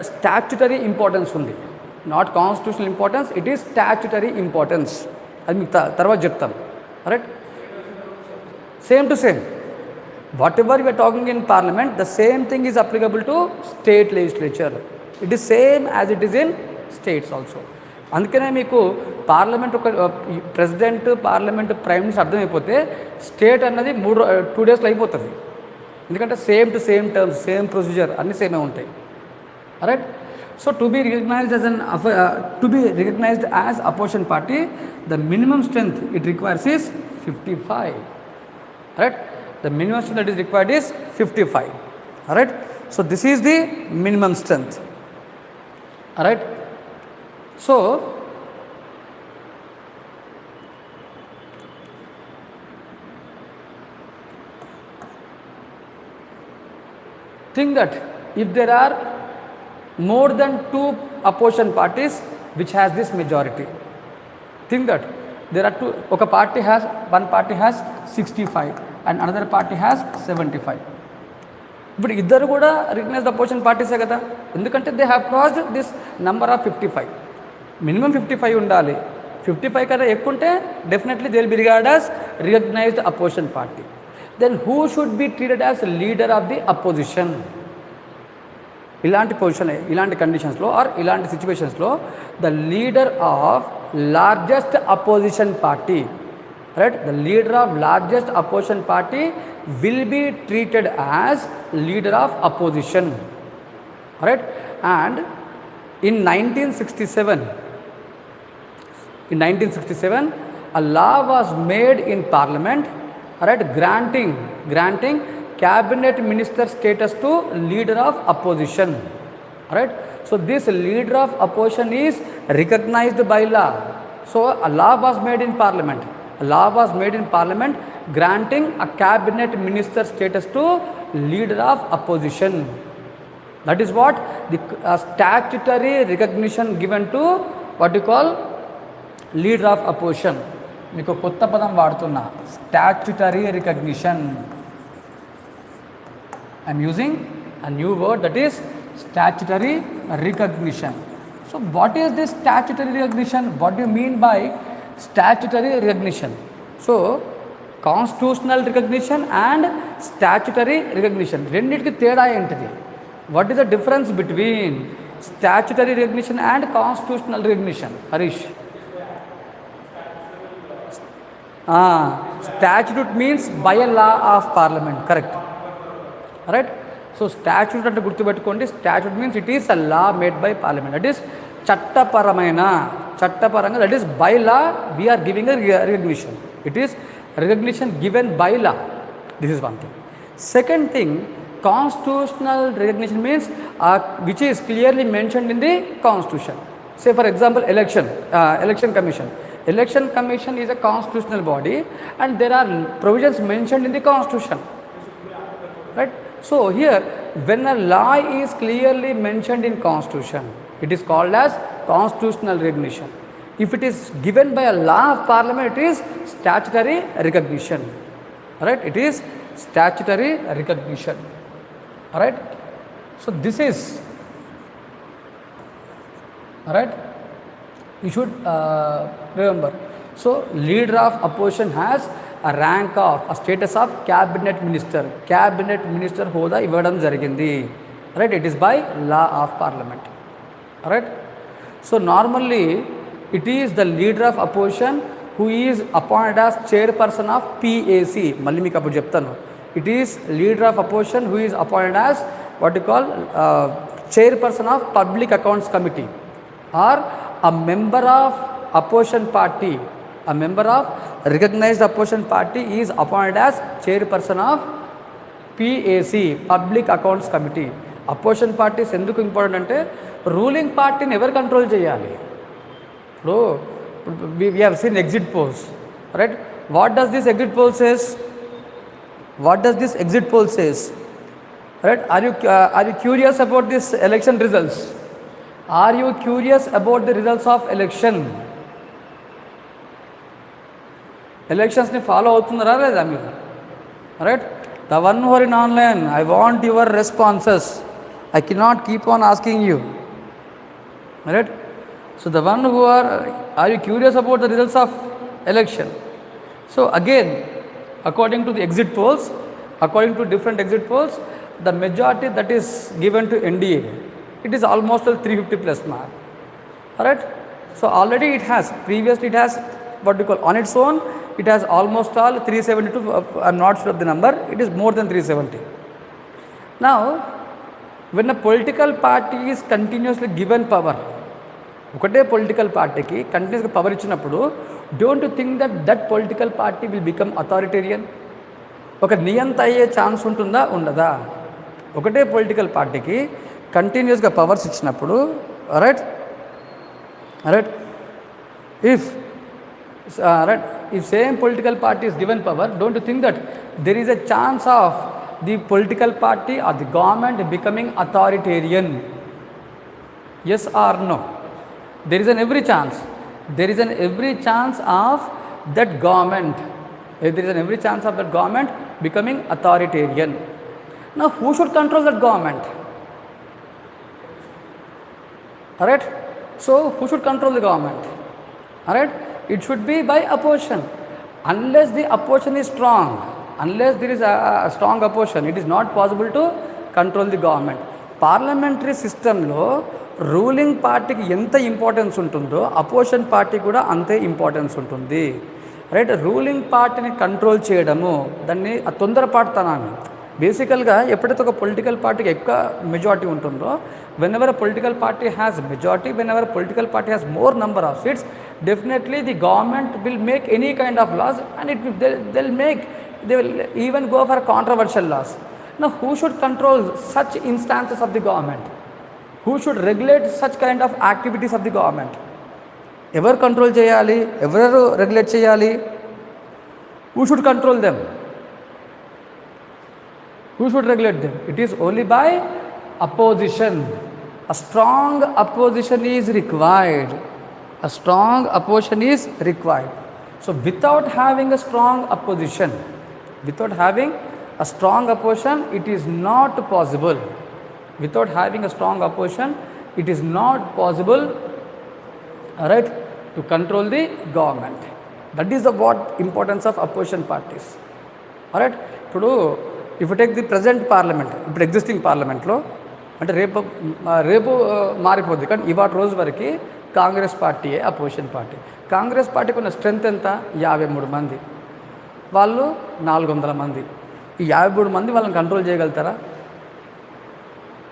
స్టాట్యుటరీ ఇంపార్టెన్స్ ఉంది. Not constitutional importance, it is statutory importance. అది మీకు తర్వాత చెప్తాను. Right. Same to same whatever you are talking in parliament, the same thing is applicable to state legislature. It is same as it is in states also. అందుకనే మీకు parliament president, parliament, prime minister అర్థమైపోతే state అన్నది 2 daysలో అయిపోతుంది. ఎందుకంటే same to same terms, same procedure అన్నీ సేమే ఉంటాయి. Right. So to be recognized as opposition party, the minimum strength it requires is 55. Right. The minimum strength that is required is 55. Alright. So this is the minimum strength. All right. So think that if there are more than 2 opposition parties which has this majority, think that there are one party has 65 and another party has 75. ఇప్పుడు ఇద్దరు కూడా recognised opposition పార్టీసే కదా, ఎందుకంటే they have crossed this number of 55. Minimum 55 ఉండాలి. 55 కన్నా ఎక్కువ ఉంటే definitely they will be regard as recognized opposition party. Then who should be treated as leader of the opposition? ఇలాంటి పొజిషన్, ఇలాంటి కండిషన్స్లో ఆర్ ఇలాంటి సిచ్యువేషన్స్లో the leader of largest opposition party, right, the leader of largest opposition party will be treated as leader of opposition, right? And in 1967 a law was made in parliament, right, granting cabinet minister status to leader of opposition, right? So this leader of opposition is recognized by law. So a law was made in parliament. A law was made in parliament granting a cabinet minister status to leader of opposition. That is what the statutory recognition given to what you call leader of opposition. మీకు కొత్త పదం వాడుతున్నా, statutory recognition. I am using a new word, that is statutory recognition. So what is this statutory recognition? What do you mean by statutory recognition? So constitutional recognition and statutory recognition, రెండింటికి తేడా ఏంటిది? What is the difference between statutory recognition and constitutional recognition? Harish. Statute means by a law of parliament, correct, right? So statute అంటే గుర్తుపెట్టుకోండి, statute means it is a law made by parliament, that is చట్టపరంగా, that is by law we are giving a recognition. It is recognition given by law. This is one thing. Second thing, constitutional recognition means which is clearly mentioned in the constitution. Say for example election commission. Election commission is a constitutional body and there are provisions mentioned in the constitution, right? So here when a law is clearly mentioned in constitution, it is called as constitutional recognition. If it is given by a law of parliament, it is statutory recognition, right? It is statutory recognition, right? So this is, right, you should remember. So leader of opposition has a rank of, a status of cabinet minister హోదా ఇవ్వడం జరిగింది, right? It is by law of parliament, right? So normally it is the leader of opposition who is appointed as chairperson of PAC. మళ్ళీ మీకు అప్పుడు చెప్తాను. It is leader of opposition who is appointed as what you call chairperson of public accounts committee, or a member of opposition party, a member of recognized opposition party is appointed as chairperson of PAC, public accounts committee. Opposition parties ఎందుకు important అంటే ruling పార్టీని ఎవరు control చేయాలి? ఇప్పుడు we have seen exit polls, right? What does this exit poll says? Right? Are you curious about this election results? Are you curious about the results of election? Elections ni follow అవుతున్నారా లేదా మీరు? Right? The one who are in online, I want your responses. I cannot keep on asking you, right? So the one who are you curious about the results of election? So again, according to the exit polls, according to different exit polls, the majority that is given to NDA, it is almost 350 plus mark, all right? So already it has, previously it has what we call on its own, it has almost all 372, I'm not sure of the number, it is more than 370. Now when a political party is continuously given power, ఒకటే political పార్టీకి కంటిన్యూస్గా power ఇచ్చినప్పుడు don't think that political party will become authoritarian? ఒక నియంత అయ్యే chance ఉంటుందా ఉండదా? ఒకటే పొలిటికల్ పార్టీకి కంటిన్యూస్గా పవర్స్ ఇచ్చినప్పుడు right right if right, if same political party is given power, don't you think that there is a chance of the political party or the government becoming authoritarian? Yes or no? There is an every chance. There is an every chance of that government. There is an every chance of that government becoming authoritarian. Now, who should control that government? All right. So, who should control the government? All right. It should be by opposition. Unless the opposition is strong, unless there is a strong opposition, it is not possible to control the government. Parliamentary సిస్టంలో ruling పార్టీకి ఎంత importance ఉంటుందో opposition party కూడా అంతే importance ఉంటుంది. Right, ruling పార్టీని control చేయడము దాన్ని తొందరపాటుతనాన్ని. బేసికల్గా ఎప్పుడైతే ఒక పొలిటికల్ పార్టీకి ఎక్కువ మెజారిటీ ఉంటుందో, when ever political party has majority, when ever political party has more number of seats, definitely the government will make any kind of laws, and they will even go for controversial laws. Now, who should control such instances of the government? Who should regulate such kind of activities of the government? Ever control cheyali, ever regulate cheyali? Who should control them? Who should regulate them? It is only by opposition. A strong opposition is required. A strong opposition is required. So, without having a strong opposition, it is not possible. Without having a strong opposition, it is not possible, right, to control the government. That is the what importance of opposition parties. All right. If you take the present parliament, ఇప్పుడు existing పార్లమెంట్లో అంటే రేపు మారిపోద్ది, కానీ ఇవాటి రోజు వరకు కాంగ్రెస్ పార్టీయే అపోజిషన్ పార్టీ. కాంగ్రెస్ పార్టీకి ఉన్న స్ట్రెంత్ ఎంత? 53 మంది, వాళ్ళు 400 మంది. ఈ 53 మంది వాళ్ళని కంట్రోల్ చేయగలుగుతారా?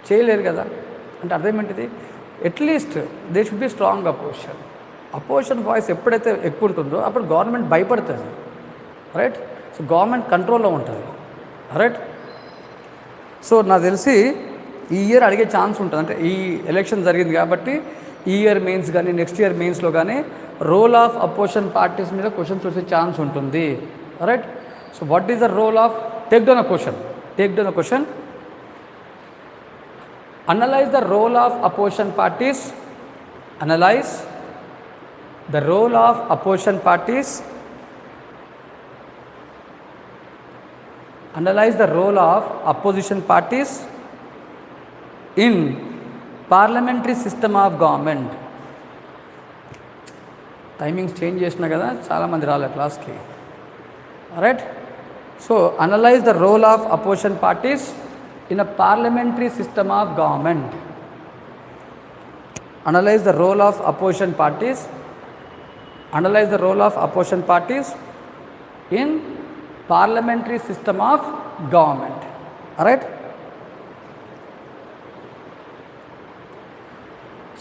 చేయలేరు కదా. అంటే అర్థం ఏంటిది? At least they should be strong opposition. Opposition voice ఎప్పుడైతే ఎక్కువ ఉంటుందో అప్పుడు గవర్నమెంట్ భయపడుతుంది. రైట్. సో గవర్నమెంట్ కంట్రోల్లో ఉంటుంది. రైట్. సో నాకు తెలిసి ఈ ఇయర్ అడిగే ఛాన్స్ ఉంటుంది. అంటే ఈ ఎలక్షన్ జరిగింది కాబట్టి ఈ ఇయర్ మెయిన్స్ కానీ నెక్స్ట్ ఇయర్ మెయిన్స్లో కానీ రోల్ ఆఫ్ అపోజిషన్ పార్టీస్ మీద క్వశ్చన్స్ వచ్చే ఛాన్స్ ఉంటుంది. Right. So what is the role of, take down a question, analyze the role of opposition parties, analyze the role of opposition parties, analyze the role of opposition parties in parliamentary system of government. Timings change చేసినా కదా, చాలామంది రాలే క్లాస్కి. Right. So analyze the role of opposition parties in a parliamentary system of government. Analyze the role of opposition parties, analyze the role of opposition parties in parliamentary system of government. All right.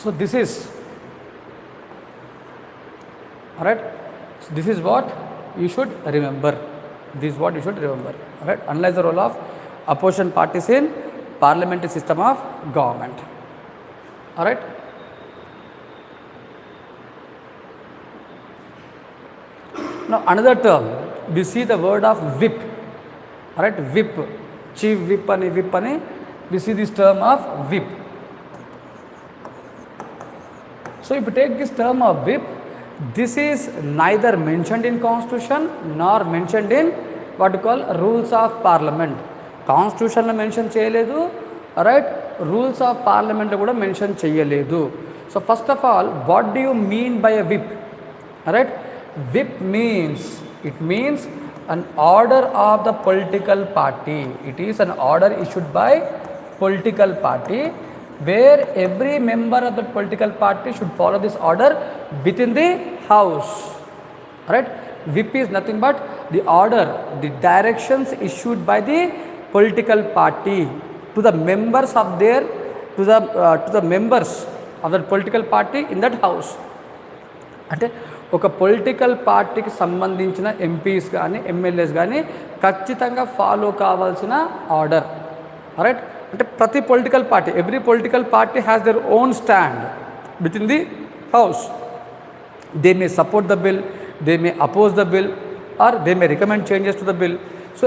So this is, all right, so this is what you should remember. This is what you should remember. All right. Analyze the role of opposition parties in parliamentary system of government. All right. Now another term, we see the word of whip. All right, whip, chief whip ani, we see this term of whip. So if you take this term of whip, this is neither mentioned in constitution nor mentioned in what you call rules of parliament. Constitution lo mention cheyaledu, right, rules of parliament lo kuda mention cheyaledu. So first of all, what do you mean by a whip? All right, whip means, it means an order of the political party. It is an order issued by political party where every member of the political party should follow this order within the house. Right? Whip is nothing but the order, the directions issued by the political party to the members of their, to the members of the political party in that house. అంటే ఒక political పార్టీకి సంబంధించిన MPs కానీ MLAs కానీ ఖచ్చితంగా follow కావాల్సిన order. Right. అంటే ప్రతి political party, every political party has their own stand with in the house. They may support the bill, they may oppose the bill, or they may recommend changes to the bill. So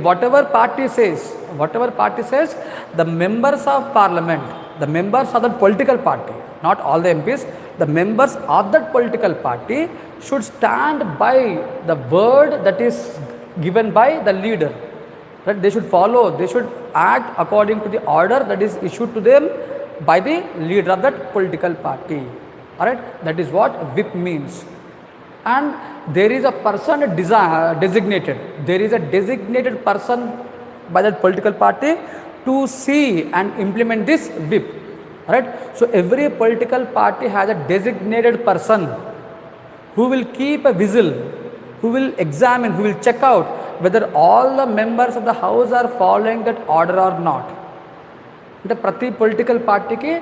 whatever party says, the members of parliament, the members of that political party, not all the MPs, the members of that political party should stand by the word that is given by the leader. Right? They should follow, they should act according to the order that is issued to them by the leader of that political party. Alright, that is what whip means. And there is a person designated, there is a designated person by that political party to see and implement this whip. Alright, so every political party has a designated person who will keep a vigil, who will examine, who will check out whether all the members of the house are following that order or not. అంటే ప్రతి political పార్టీకి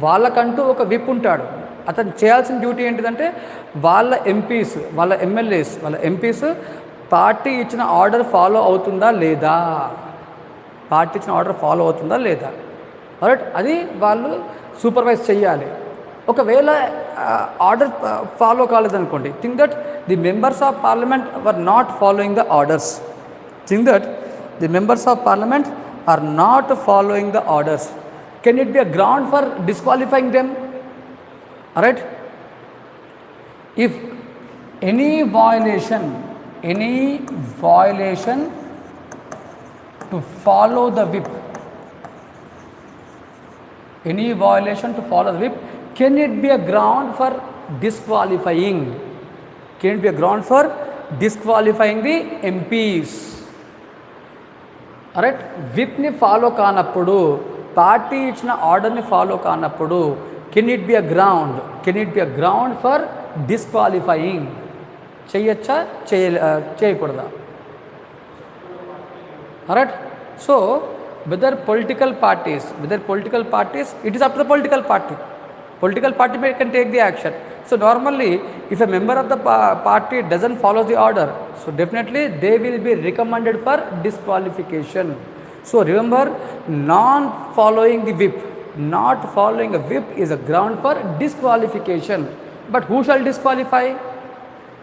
వాళ్ళకంటూ ఒక whip ఉంటాడు. అతను చేయాల్సిన duty ఏంటిదంటే వాళ్ళ ఎంపీస్, వాళ్ళ ఎమ్మెల్యేస్, వాళ్ళ ఎంపీస్ పార్టీ ఇచ్చిన ఆర్డర్ ఫాలో అవుతుందా లేదా, పార్టీ ఇచ్చిన ఆర్డర్ ఫాలో అవుతుందా లేదా, రైట్, అది వాళ్ళు సూపర్వైజ్ చేయాలి. ఒకవేళ ఆర్డర్ ఫాలో కాలేదనుకోండి, think that the members of parliament were not following the orders, think that the members of parliament are not following the orders, can it be a ground for disqualifying them? Alright, if any violation to follow the whip, any violation to follow the whip, can it be a ground for disqualifying? Can it be a ground for disqualifying the MPs? Alright, whip ni follow కానప్పుడు, పార్టీ ఇచ్చిన ఆర్డర్ని follow కానప్పుడు, can it be a ground for disqualifying? చేయొచ్చా, చేయకూడదా? Right, so whether political parties, it is up to the political party. Political party can take the action. So normally if a member of the party doesn't follow the order, so definitely they will be recommended for disqualification. So remember, not following a whip is a ground for disqualification. But who shall disqualify?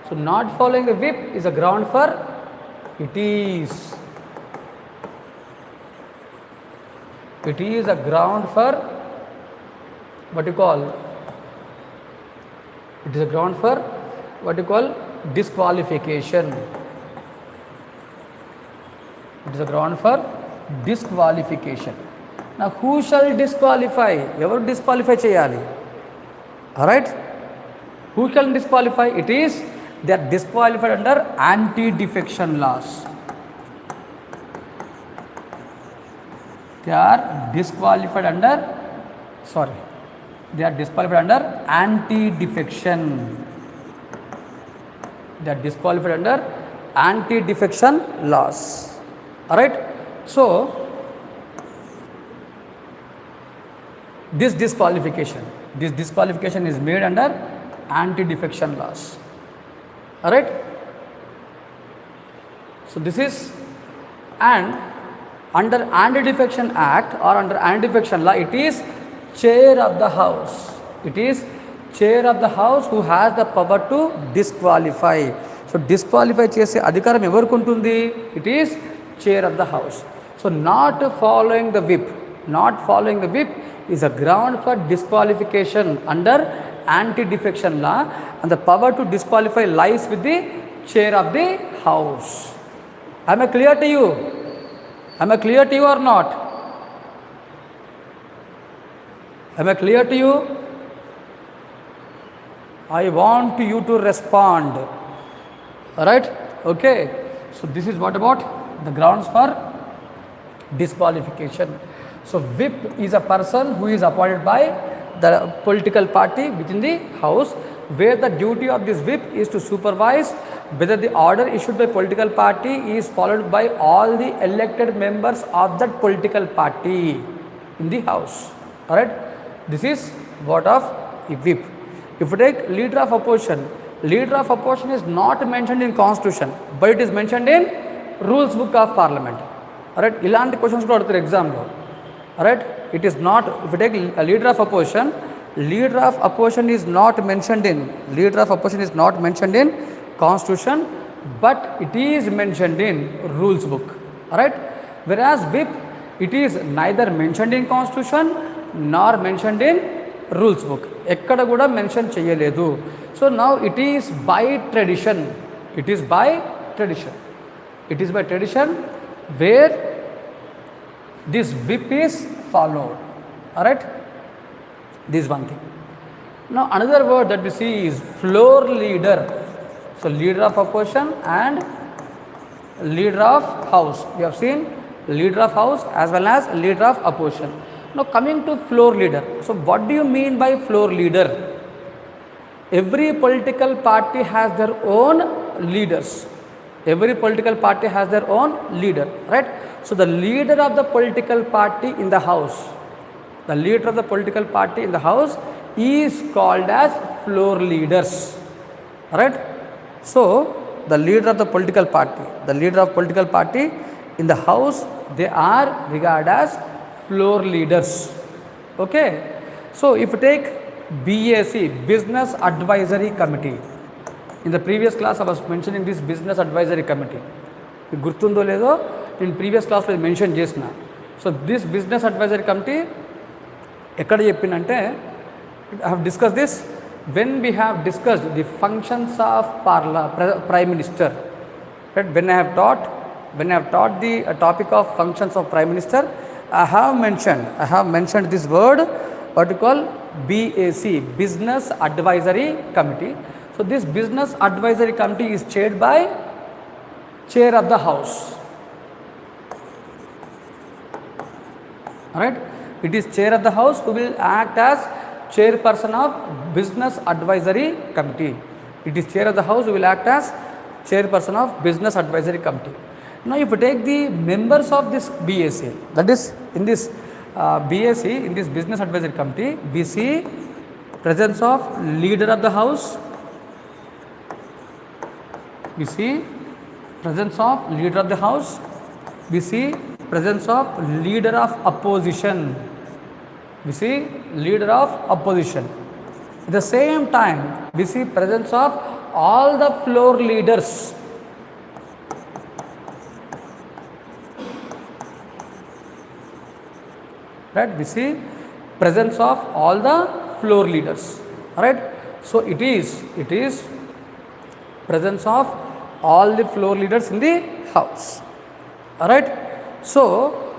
So not following a whip is a ground for, it is a ground for what you call disqualification. It is a ground for disqualification. Now who shall disqualify? Evaru disqualify cheyali? Alright, who shall disqualify? It is, they are disqualified under anti-defection laws. They are disqualified under anti-defection. They are disqualified under anti-defection laws. Alright, so this disqualification is made under anti-defection laws. Alright, so this is, and under anti-defection act or under anti-defection law, it is chair of the house. It is chair of the house who has the power to disqualify. So disqualify చేసే అధికారం ఎవరికి ఉంటుంది? It is chair of the house. So not following the whip is a ground for disqualification under anti-defection law, and the power to disqualify lies with the chair of the house. Am I clear to you? Or not? Am I clear to you? I want you to respond. Alright, okay, so this is what about the grounds for disqualification. So whip is a person who is appointed by the political party within the house, where the duty of this whip is to supervise whether the order issued by political party is followed by all the elected members of that political party in the house. Alright, this is what of a whip. If you take leader of opposition is not mentioned in constitution, but it is mentioned in rules book of parliament. Alright, ఇలాంటి questions కూడా అడుగుతారు ఎగ్జామ్లో. Alright, it is not, if you take a leader of opposition is not mentioned in constitution, but it is mentioned in rules book. Alright, whereas whip, it is neither mentioned in constitution nor mentioned in rules book. ekkada kuda mention cheyaledu. So now it is by tradition, where this whip is followed. Alright, this one thing. Now another word that we see is floor leader. So leader of opposition and leader of house. We have seen leader of house as well as leader of opposition. Now coming to floor leader. So what do you mean by floor leader? Every political party has their own leaders. Right? So the leader of the political party in the house, is called as floor leaders. Right? So the leader of political party in the house, they are regarded as floor leaders. Okay, so if you take BAC, Business Advisory Committee, in the previous class I was mentioning this Business Advisory Committee. Gurtundo ledo, in previous class I mentioned chesina. So this Business Advisory Committee ekkada cheppinante, I have discussed this when we have discussed the functions of Prime Minister. Right? When I have taught the topic of functions of Prime Minister, I have mentioned this word, what you call BAC, Business Advisory Committee. So this Business Advisory Committee is chaired by Chair of the House. Alright, it is Chair of the House who will act as Chairperson of Business Advisory Committee. It is Chair of the House who will act as Chairperson of Business Advisory Committee. Now if you take the members of this BAC, that is in this BAC, in this Business Advisory Committee, we see presence of leader of the house, we see presence of leader of the house, we see presence of leader of opposition, we see leader of opposition. At the same time, we see presence of all the floor leaders. Right, we see presence of all the floor leaders. Right, so it is presence of all the floor leaders in the house. Alright, so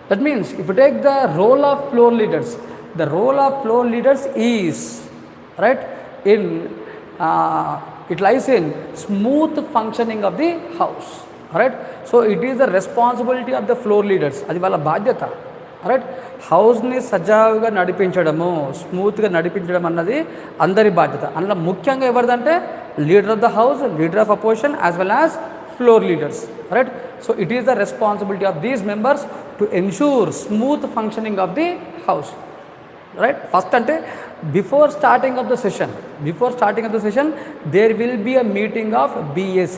that means if you take the role of floor leaders, the role of floor leaders is, right, in it lies in smooth functioning of the house. Alright, so it is the responsibility of the floor leaders, adi valla బాధ్యత. Right, హౌస్ని సజావుగా నడిపించడము, స్మూత్గా నడిపించడం అన్నది అందరి బాధ్యత. అందులో ముఖ్యంగా ఎవరిదంటే leader of the house, leader of opposition as well as floor leaders. Right, so it is the responsibility of these members to ensure smooth functioning of the house. Right, first అంటే before starting of the session there will be a meeting of BAC.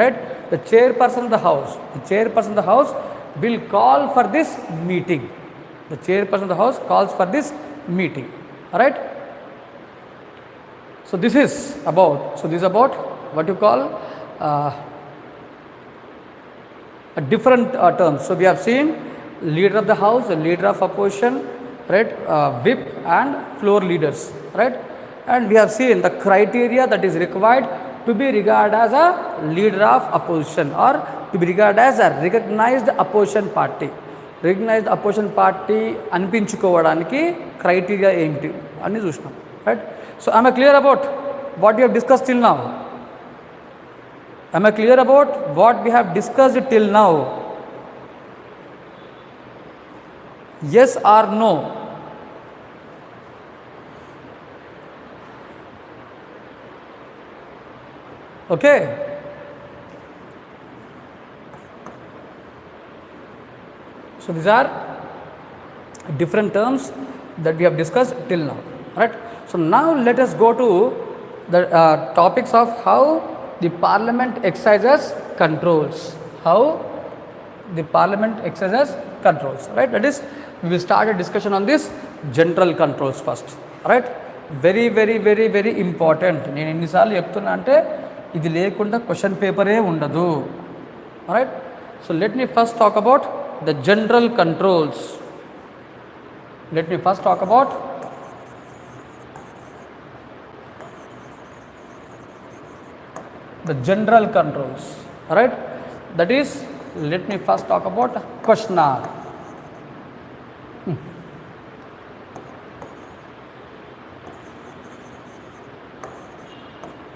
Right, the chairperson of the house will call for this meeting. The chairperson of the house calls for this meeting. Alright, so this is about what you call a different terms. So we have seen leader of the house, leader of opposition, right, whip and floor leaders. Right, and we have seen the criteria that is required to be regarded as a leader of opposition or to be regarded as a recognized opposition party. అనిపించుకోవడానికి criteria ఏంటి అని చూసినాం. Right, so I'm clear about what you have discussed till now? Yes or no? Okay, so these are different terms that we have discussed till now. Right, so now let us go to the topics of how the parliament exercises controls. Right, that is we will start a discussion on this general controls first. Right? Very very very very important. నేను ఎన్నిసార్లు చెప్తున్నా అంటే ఇది లేకుండా question పేపరే ఉండదు. Right. So let me first talk about the general controls. Let me first talk about the general controls. Right? That is, let me first talk about questionnaire.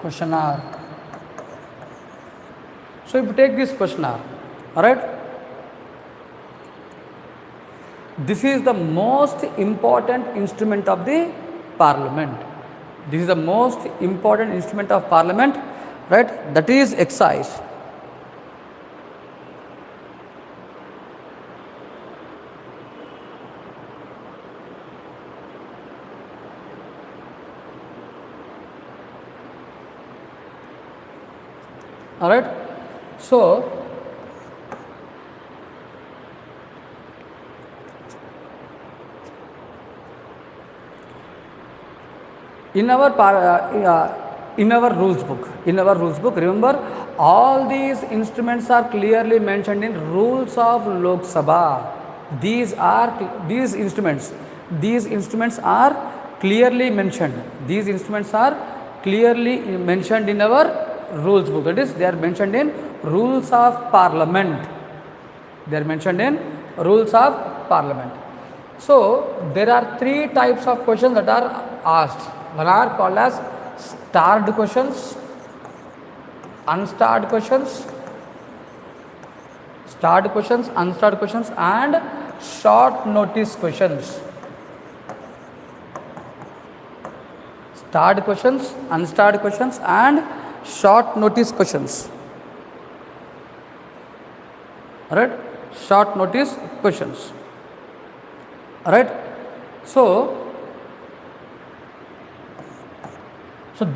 Questionnaire. So if you take this questionnaire, alright, this is the most important instrument of the parliament. This is the most important instrument of parliament, right? That is exercise. All right. So in our rules book, remember, all these instruments are clearly mentioned in rules of Lok Sabha. These instruments are clearly mentioned. These instruments are clearly mentioned in our rules book. That is, they are mentioned in rules of parliament. They are mentioned in rules of parliament. So there are three types of questions that are asked. One are called as starred questions, unstarred questions, unstarred questions, and short notice questions. Starred questions, unstarred questions, and short notice questions. Alright, short notice questions. Alright, so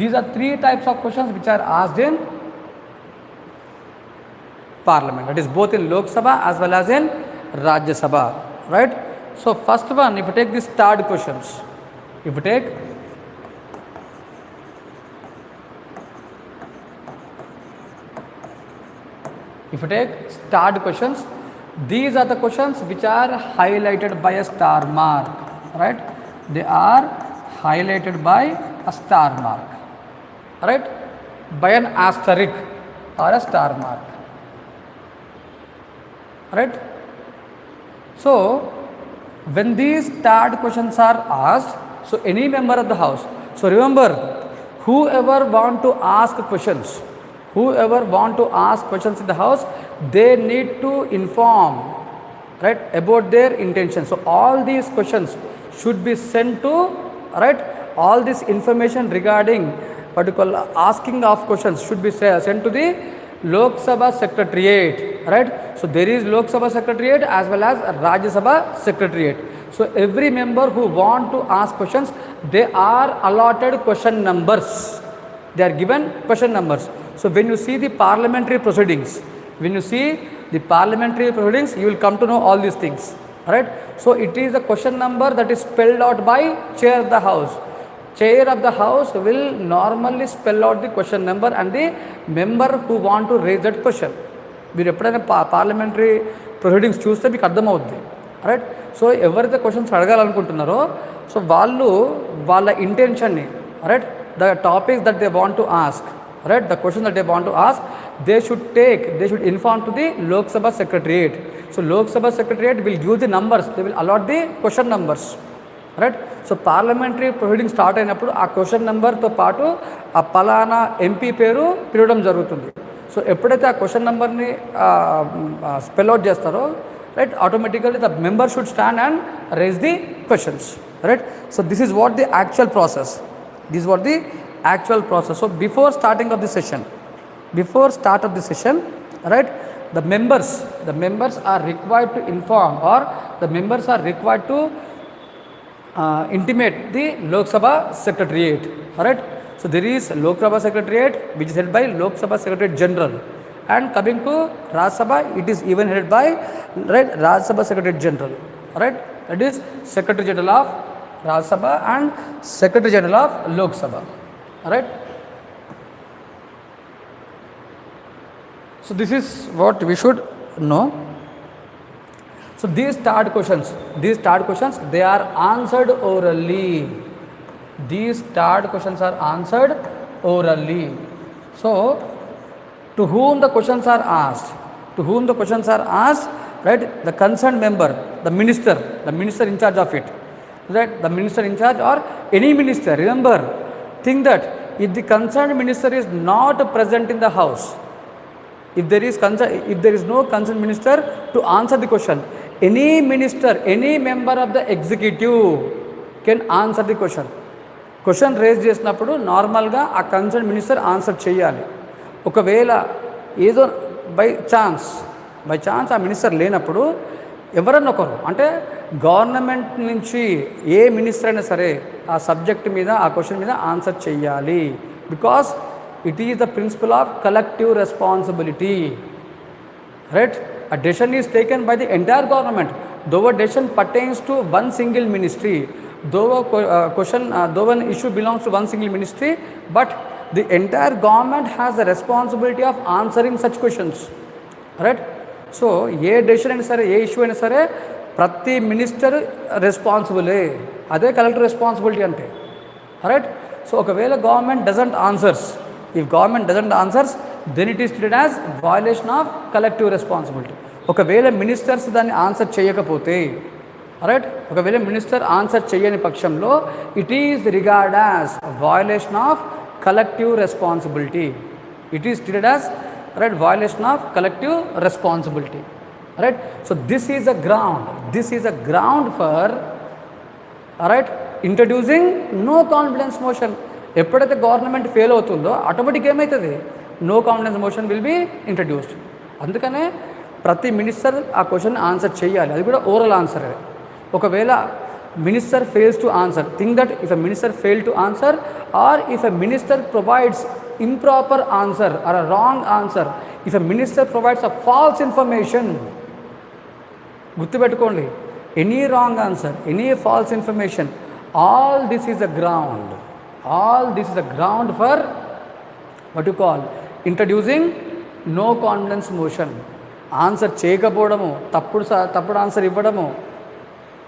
these are three types of questions which are asked in parliament. That is both in Lok Sabha as well as in Rajya Sabha. Right? So first one, if you take the starred questions, if you take starred questions, these are the questions which are highlighted by a star mark. Right? They are highlighted by a star mark, right, by an asterisk or a star mark, right. So when these starred questions are asked, so any member of the house, so remember, whoever want to ask questions in the house, they need to inform, right, about their intention. So all these questions should be sent to, right, all this information regarding particular asking of questions should be sent to the Lok Sabha Secretariat, right. So there is Lok Sabha Secretariat as well as Rajya Sabha Secretariat. So every member who want to ask questions, they are allotted question numbers. They are given question numbers. So when you see the parliamentary proceedings, you will come to know all these things. Right? So it is a question number that is spelled out by chair of the house. Chair of the house will normally spell out the question number and the member who want to raise that question. మీరు ఎప్పుడైనా parliamentary proceedings చూస్తే మీకు అర్థమవుద్ది. Right. So ఎవరైతే questions అడగాలనుకుంటున్నారో, so వాళ్ళు వాళ్ళ ఇంటెన్షన్ని, right, the topics that they want to ask, right, the question that they want to ask, they should inform to the Lok Sabha Secretariat. So Lok Sabha Secretariat will give the numbers, they will allot the question numbers, right. So parliamentary proceedings start అయినప్పుడు ఆ question నెంబర్తో పాటు ఆ పలానా MP పేరు పిలవడం జరుగుతుంది. So ఎప్పుడైతే ఆ క్వశ్చన్ నెంబర్ని స్పెల్ అవుట్ చేస్తారో, right, automatically the member should stand and raise the questions, right. So this is what the actual process. So before start of the session, right, the members are required to inform, or the members are required to intimate the Lok Sabha Secretariat. Right. So there is Lok Sabha Secretariat which is headed by Lok Sabha Secretary General, and coming to Rajya Sabha, it is even headed by, right, Rajya Sabha Secretary General. right? That is Secretary General of Rajya Sabha and Secretary General of Lok Sabha, right? So this is what we should know. So these start questions, they are answered orally. These start questions are answered orally. So to whom the questions are asked? To whom the questions are asked, right? The concerned member, the minister in charge of it, right? The minister in charge or any minister. Remember, think that if the concerned minister is not present in the house, if there is no concerned minister to answer the question, any minister, any member of the executive can answer the question. Question raise చేసినప్పుడు నార్మల్గా ఆ concern minister answer చేయాలి. ఒకవేళ ఏదో by chance ఆ minister లేనప్పుడు ఎవరన్నా ఒకరు, అంటే గవర్నమెంట్ నుంచి ఏ మినిస్టర్ అయినా సరే ఆ సబ్జెక్ట్ మీద, ఆ క్వశ్చన్ మీద ఆన్సర్ చేయాలి. Because it is the principle of collective responsibility, right? A decision is taken by the entire government. Though a decision pertains to one single ministry, though an issue belongs to one single ministry, but the entire government has the responsibility of answering such questions, right? So A decision అయినా సరే, ఏ issue అయినా సరే ప్రతి minister రెస్పాన్సిబులే. అదే collector responsibility అంటే, right? So ఒకవేళ government doesn't answers, if government doesn't answers, then it is treated as violation of collective responsibility. ఒకవేళ మినిస్టర్స్ దాన్ని ఆన్సర్ చేయకపోతే, రైట్, ఒకవేళ మినిస్టర్ ఆన్సర్ చేయని పక్షంలో it is regard as violation of collective responsibility. It is treated as, right, violation of collective responsibility, right? So this is a ground for, right, introducing no confidence motion. ఎప్పుడైతే government fail అవుతుందో automatic ఏమవుతుంది, no confidence motion will be introduced. అందుకనే ప్రతి minister ఆ question answer చేయాలి, అది కూడా oral answer. ఒకవేళ minister fails to answer, think that if a minister fail to answer or if a minister provides improper answer or a wrong answer, if a minister provides a false information, గుర్తుపెట్టుకోండి, any wrong answer, any false information, all this is a ground for what you call introducing no confidence motion. Answer చేయకపోవడము, తప్పుడు answer ఇవ్వడము,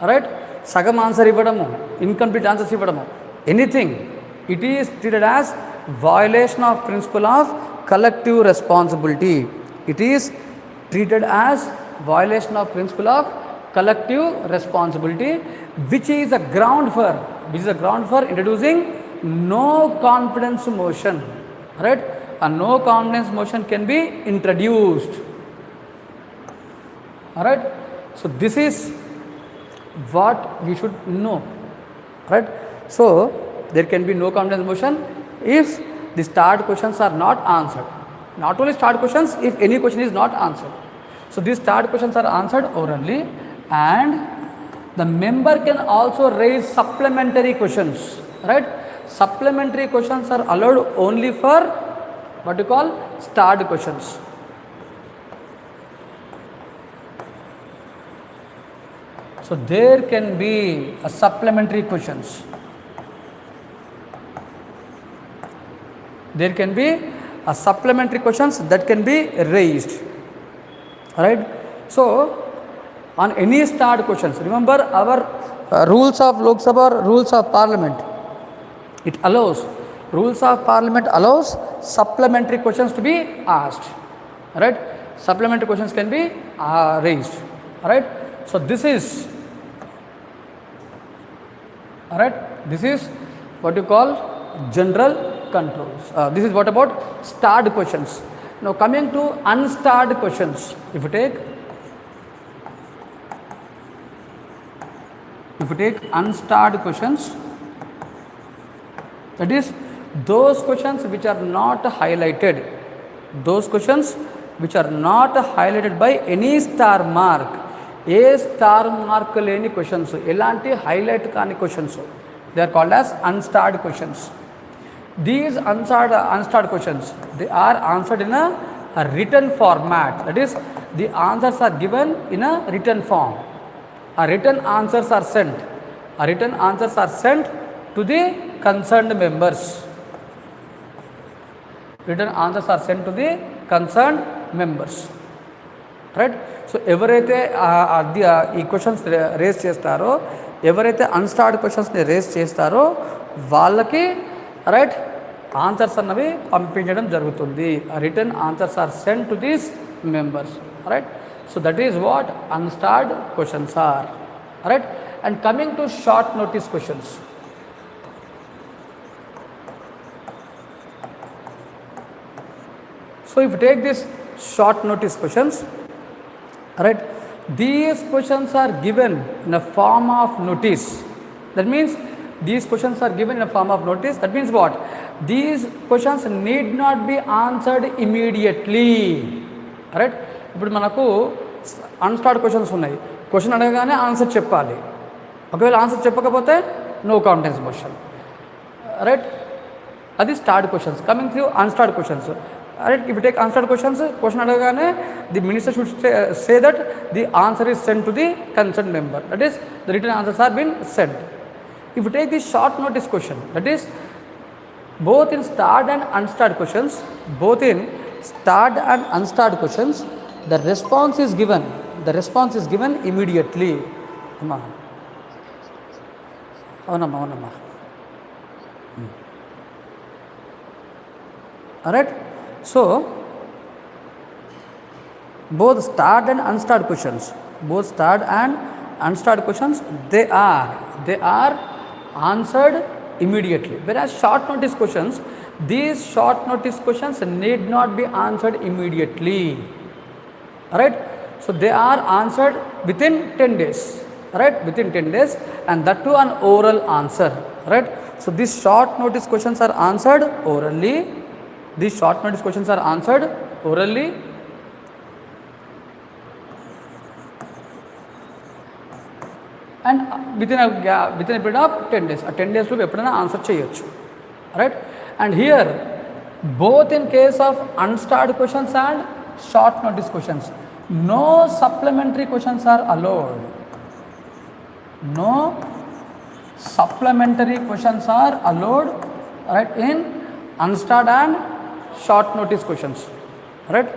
right, సగం answer ఇవ్వడము, incomplete answers ఇవ్వడము, anything, it is treated as violation of principle of collective responsibility. It is treated as violation of principle of collective responsibility, which is a ground for introducing no confidence motion, right? A no confidence motion can be introduced, all right? So this is what we should know, right? So there can be no confidence motion if the start questions are not answered. Not only start questions, if any question is not answered. So these start questions are answered orally, and the member can also raise supplementary questions, right? Supplementary questions are allowed only for what you call start questions. So there can be a supplementary questions. There can be a supplementary questions that can be raised, right? So on any start questions, remember our rules of Lok Sabha or rules of Parliament. It allows, rules of Parliament allows supplementary questions to be asked, right? Supplementary questions can be raised, right? So this is, right, this is what you call general controls. This is what about starred questions. Now coming to unstarred questions, if you take unstarred questions, that is those questions which are not highlighted, by any star mark. ఏ star mark లేని questions, ఎలాంటి highlight కాని questions, they are called as unstarred questions. These unstarred questions, they are answered in a written format, that is the answers are given in a written form, written answers are sent. Written answers are sent to the concerned members. Written answers are sent to the concerned members. Right. So ఎవరైతే ఈ questions race చేస్తారో, ఎవరైతే unstarred క్వశ్చన్స్ని race చేస్తారో వాళ్ళకి right answers అన్నవి పంపించడం జరుగుతుంది. Return answers are send to these members. Right. So that is what unstarred questions are. Right. And coming to short notice questions. So if you take this short notice questions, right, these questions are given in a form of notice. That means these questions are given in a form of notice. That means what? These questions need not be answered immediately. Right. ఇప్పుడు మనకు unstarred questions ఉన్నాయి. Question అడగగానే answer చెప్పాలి. ఒకవేళ answer చెప్పకపోతే no confidence motion. Right. అది starred questions. Coming to unstarred questions. Alright, if you take answered questions, question adagane, the minister should say that the answer is sent to the concerned member. That is, the written answers are been sent. If you take the short notice question, that is, both in starred and unstarred questions, the response is given. The response is given immediately. Amma. Avunamma. Alright. So both starred and unstarred questions, they are answered immediately. Whereas short notice questions, these short notice questions need not be answered immediately. Right. So they are answered within 10 days. Right, within 10 days, and that too an oral answer. Right. So these short notice questions are answered orally. These short notice questions are answered orally. And within a period of 10 days. 10 days lo eppudaina answer cheyochu. Right. And here both in case of unstarred questions and short notice questions, no supplementary questions are allowed. No supplementary questions are allowed, right, in unstarred and short notice questions. Right.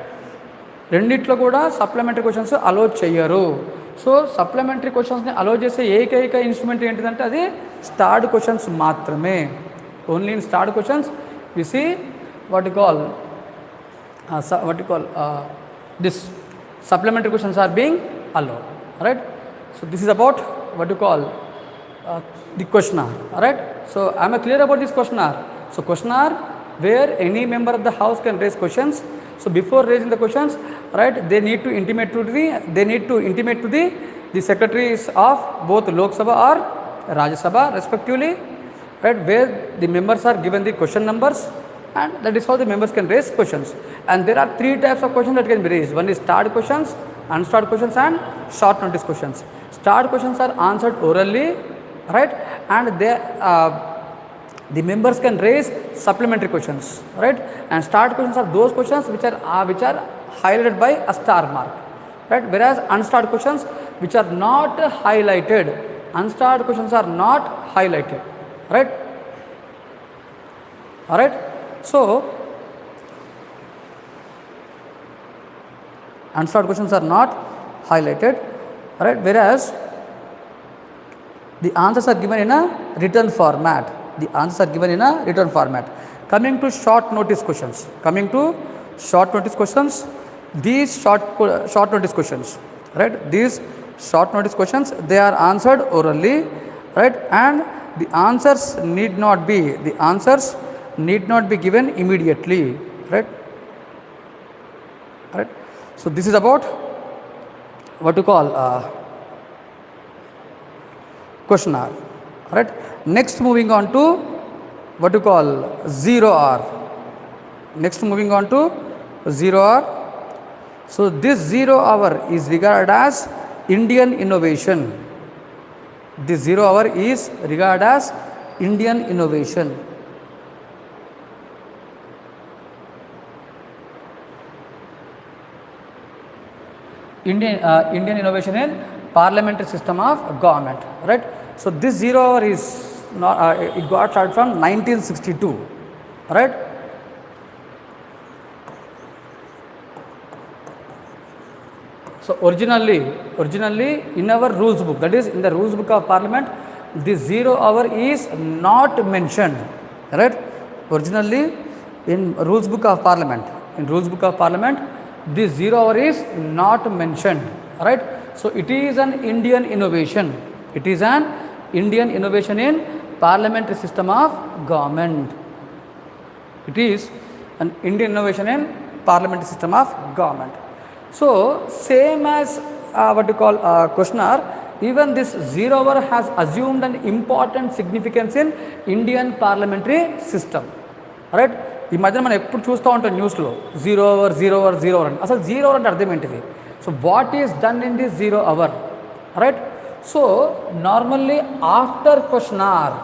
రెండిట్లో కూడా supplementary questions అలో చేయరు. So supplementary క్వశ్చన్స్ని అలో చేసే ఏకైక instrument ఏంటిదంటే అది starred questions మాత్రమే. Only in starred questions you see what you call this supplementary questions are being allow. Right. So this is about what you call the questionnaire. Alright. So am I clear about this questionnaire? So questionnaire where any member of the house can raise questions. So before raising the questions, right, they need to intimate to the secretaries of both Lok Sabha or Rajya Sabha respectively, right, where the members are given the question numbers, and that is how the members can raise questions. And there are three types of questions that can be raised. One is starred questions, unstarred questions and short notice questions. Starred questions are answered orally, right, and the members can raise supplementary questions, right, and starred questions are those questions which are highlighted by a star mark, right, whereas unstarred questions which are not highlighted, unstarred questions are not highlighted, right. All right. So unstarred questions are not highlighted, right, whereas the answers are given in a written format. Coming to short notice questions, these short notice questions, right, these short notice questions, they are answered orally, right, and the answers need not be given immediately, right. So this is about what you call questionnaire. Right. Next moving on to what you call 0 hour. So this 0 hour is regarded as Indian innovation. This 0 hour is regarded as Indian innovation. Indian innovation in parliamentary system of government, right? So this 0 hour is not, it got started from 1962, right? So originally in our rules book, that is in the rules book of parliament, this 0 hour is not mentioned, right? Originally in rules book of parliament, this 0 hour is not mentioned, right? So it is an Indian innovation. It is an Indian innovation in parliamentary system of government. It is an Indian innovation in parliamentary system of government. So same as what you call questionnaire, even this 0 hour has assumed an important significance in Indian parliamentary system, right? ఈ మధ్యన మనం ఎప్పుడు చూస్తూ ఉంటాం న్యూస్లో 0 hour అని. అసలు 0 hour అంటే అర్థం ఏంటిది? So what is done in this 0 hour, right? So normally after question hour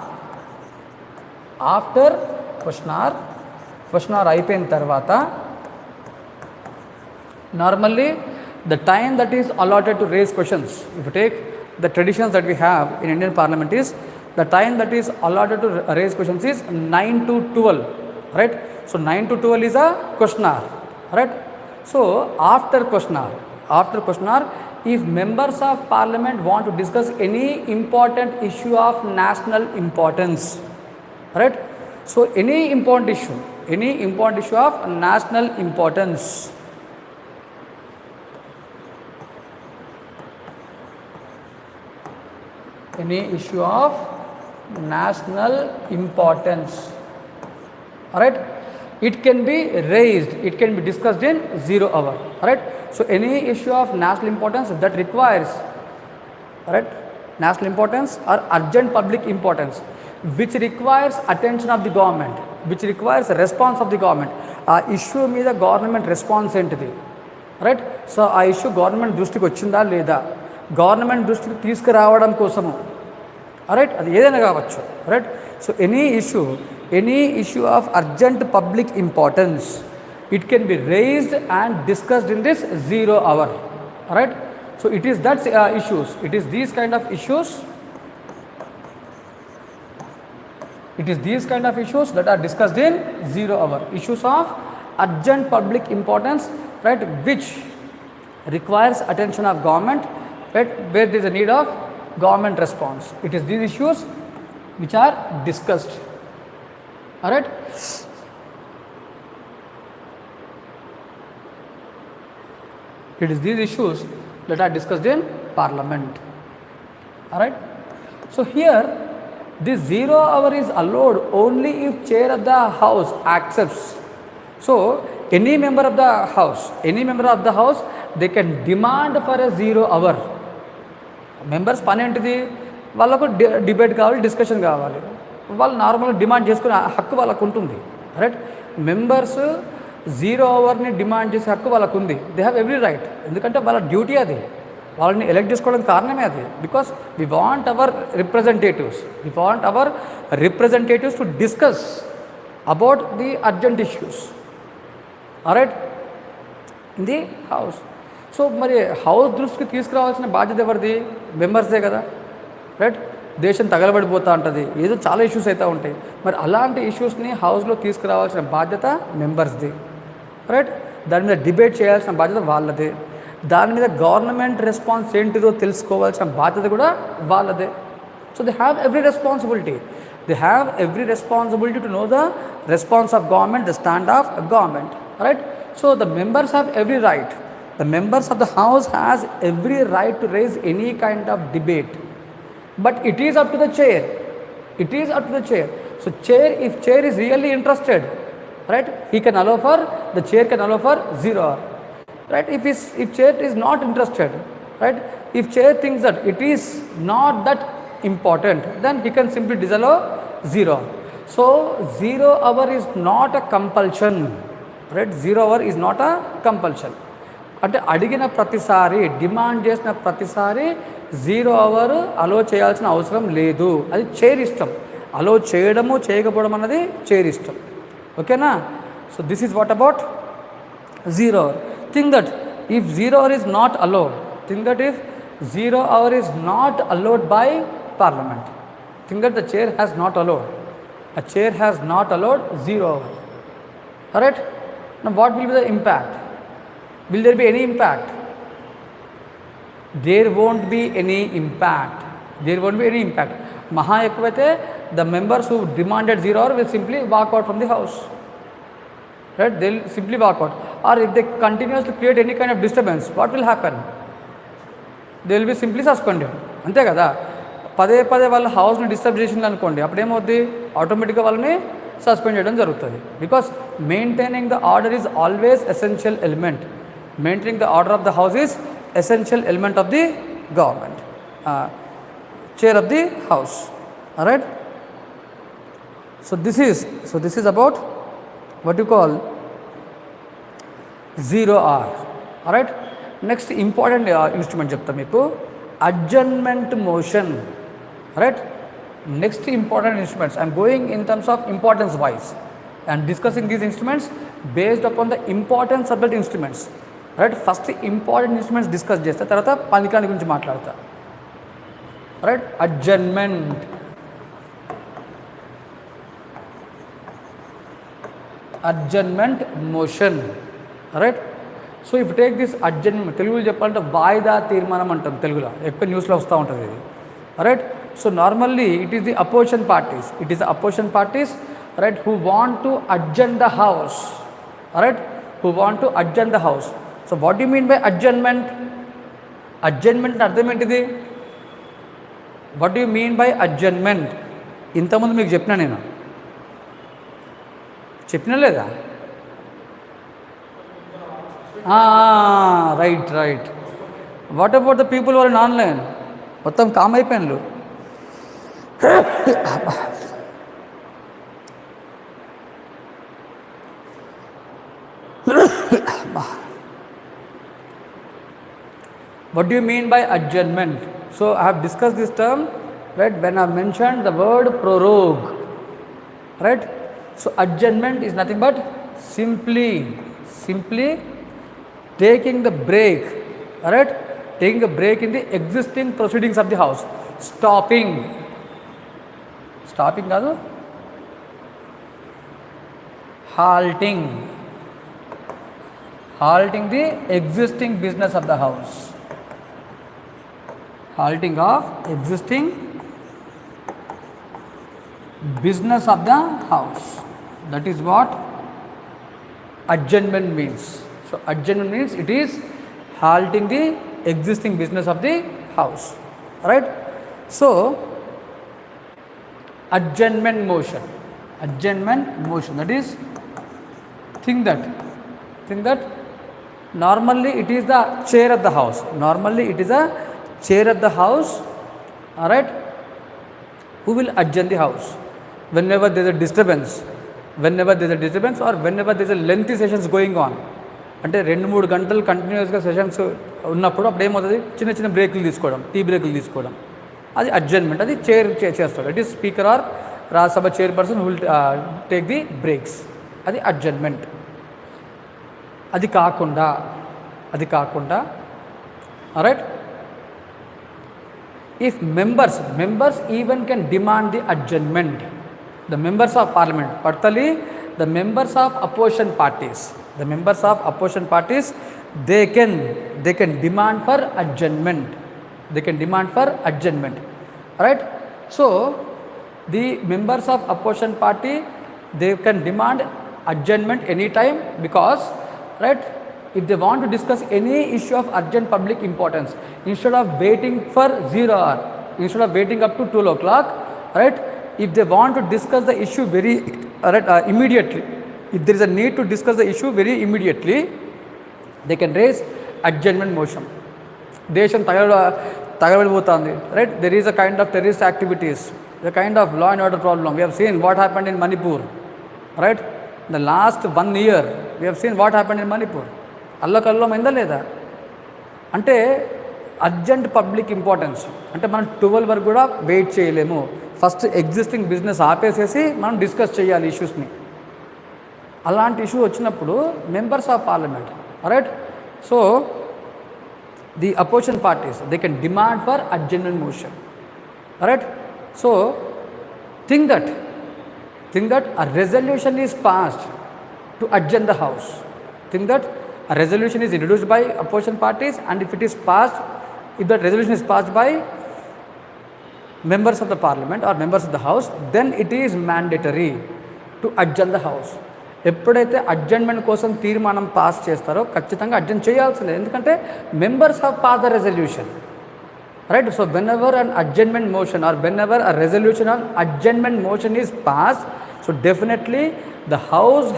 అయిపోయిన తర్వాత normally the time that is allotted to raise questions, if you take the traditions that we have in Indian parliament, is the time that is allotted to raise questions is 9 to 12, right? So 9 to 12 is a questionnaire, right? So after questionnaire, if members of parliament want to discuss any important issue of national importance, right? So any important issue of national importance, any issue of national importance, right? It can be raised, it can be discussed in 0 hour, right? So any issue of national importance that requires, right, national importance or urgent public importance, which requires attention of the government, which requires response of the government, ఆ issue మీద government response ఏంటిది, right? So ఆ issue government దృష్టికి వచ్చిందా లేదా, government దృష్టికి తీసుకురావడం కోసము, రైట్, అది ఏదైనా కావచ్చు, right? So any issue of urgent public importance, it can be raised and discussed in this 0 hour, right? So it is that issues, it is these kind of issues that are discussed in 0 hour, issues of urgent public importance, right, which requires attention of government, right, where there is a need of government response. It is these issues which are discussed, all right? It is these issues that are discussed in parliament, all right? So here this 0 hour is allowed only if chair of the house accepts. So any member of the house they can demand for a 0 hour. Members పని ఏంటిది, వాళ్ళకు debate కావాలి, discussion కావాలి, వాళ్ళు నార్మల్గా demand చేసుకునే హక్కు వాళ్ళకు ఉంటుంది, రైట్? మెంబర్స్ 0 అవర్ని డిమాండ్ చేసే హక్కు వాళ్ళకు ఉంది, దే హ్యావ్ ఎవ్రీ రైట్, ఎందుకంటే వాళ్ళ డ్యూటీ అది, వాళ్ళని ఎలక్ట్ చేసుకోవడానికి కారణమే అది, because we want our representatives to discuss about the urgent issues, right, in the house. So మరి హౌస్ దృష్టికి తీసుకురావాల్సిన బాధ్యత ఎవరిది? మెంబర్స్దే కదా, రైట్? దేశం తగలబడిపోతూ ఉంటుంది, ఏదో చాలా ఇష్యూస్ అయితే ఉంటాయి, మరి అలాంటి ఇష్యూస్ని హౌస్లో తీసుకురావాల్సిన బాధ్యత మెంబర్స్ది, రైట్? దాని మీద డిబేట్ చేయాల్సిన బాధ్యత వాళ్ళదే, దాని మీద గవర్నమెంట్ రెస్పాన్స్ ఏంటిదో తెలుసుకోవాల్సిన బాధ్యత కూడా వాళ్ళదే. So they have every responsibility to know the response of government, the stand of government, right? So the members have every right. The members of the house has every right to raise any kind of debate, but it is up to the chair. So if chair is really interested, right, the chair can allow for 0 hour, right? If chair is not interested, right, if chair thinks that it is not that important, then he can simply disallow 0 hour. So 0 hour is not a compulsion, right? 0 hour is not a compulsion. అంటే అడిగిన ప్రతిసారి, demand చేసిన ప్రతిసారి 0 hour అలో చేయాల్సిన అవసరం లేదు, అది chair ఇష్టం. అలో చేయడము చేయకపోవడం అన్నది చైర్ ఇష్టం, ఓకేనా? So this is what about 0 hour. Think that if 0 hour is not allowed, 0 hour is not allowed by parliament. Think that the chair has not allowed. A chair has not allowed 0 hour. Alright? Now what will be the impact? Will there be any impact? There won't be any impact. There won't be any impact. Maha ekvaithe, the members who demanded 0 hour will simply walk out from the house. Right? They will simply walk out. Or if they continuously create any kind of disturbance, what will happen? They will be simply suspended. అంతే కదా, పదే పదే వాళ్ళ హౌస్ని disturb చేసింది అనుకోండి, అప్పుడేమవుద్ది, ఆటోమేటిక్గా వాళ్ళని సస్పెండ్ చేయడం జరుగుతుంది. Because maintaining the order is always essential element. Maintaining the order of the house is essential element of the government, chair of the house. All right. So this is about what you call 0 hour. All right. Next important instrument చెప్తా మీకు, adjournment motion. All right. Next important instruments, I am going in terms of importance wise and discussing these instruments based upon the importance of the instruments. Right, first important instruments discuss చేస్తా, తర్వాత పనికిరాని గురించి మాట్లాడతా. Right, adjournment. Adjournment motion. Right. So if take this adjournment, తెలుగులో చెప్పాలంటే వాయిదా తీర్మానం అంటాం తెలుగులో, ఎక్కువ న్యూస్లో వస్తూ ఉంటుంది ఇది. Right. So normally it is the opposition parties, right, who want to adjourn the house. Right, who want to adjourn the house. So what you mean by adjournment? Adjournment అర్థం ఏంటిది? What you mean by adjournment? ఇంతకుముందు మీకు చెప్పినా, నేను చెప్పినా లేదా? Right. What about the people were in online? మొత్తం com అయిపోయినారు. What do you mean by adjournment? So I have discussed this term, right, when I mentioned the word prorogue. Right. So adjournment is nothing but simply taking the break. Right, taking a break in the existing proceedings of the house. Stopping కాదు, halting the existing business of the house. Halting of existing business of the house. That is what adjournment means. So adjournment means it is halting the existing business of the house. Right. So adjournment motion, that is, think that normally it is the chair of the house. All right, who will adjourn the house whenever there is a disturbance, or whenever there is a lengthy sessions going on. అంటే 2-3 గంటలు కంటిన్యూస్గా sessions ఉన్నప్పుడు అప్పుడు ఏమవుతుంది, చిన్న బ్రేకులు తీసుకోవడం, tea బ్రేకులు తీసుకోవడం, అది అడ్జర్న్మెంట్. అది చైర్ చేస్తాడు. It is speaker or Rajya Sabha chairperson who will take the breaks. అది అడ్జర్న్మెంట్. అది కాకుండా right, if members even can demand the adjournment, the members of parliament, particularly the members of opposition parties, they can demand for adjournment. Right. So the members of opposition party, they can demand adjournment anytime, because right, if they want to discuss any issue of urgent public importance, instead of waiting for 0 hour, instead of waiting up to 12 o'clock, right, if they want to discuss the issue very immediately, if there is a need to discuss the issue very immediately, they can raise adjournment motion. దేశం తగలబడిపోతుంది. Right, there is a kind of terrorist activities, a kind of law and order problem. We have seen what happened in Manipur. Right, in the last 1 year we have seen what happened in Manipur. అల్లకల్లోమైందా లేదా? అంటే urgent public importance అంటే మనం 12 వరకు కూడా wait చేయలేము. First existing business ఆపేసేసి మనం discuss చేయాలి ఇష్యూస్ని. అలాంటి ఇష్యూ వచ్చినప్పుడు members of parliament, right, so the opposition parties, they can demand for adjournment motion. Alright? So, think that a resolution is passed to adjourn the house. Think that a resolution is introduced by opposition parties, and if that resolution is passed by members of the parliament or members of the house, then it is mandatory to adjourn the house. ఎప్పుడైతే adjournment కోసం తీర్మానం pass చేస్తారో ఖచ్చితంగా adjourn చేయాల్సిందే, ఎందుకంటే members have pass the resolution, right. So when ever an adjournment motion or when ever a resolution on adjournment motion is pass, so definitely the house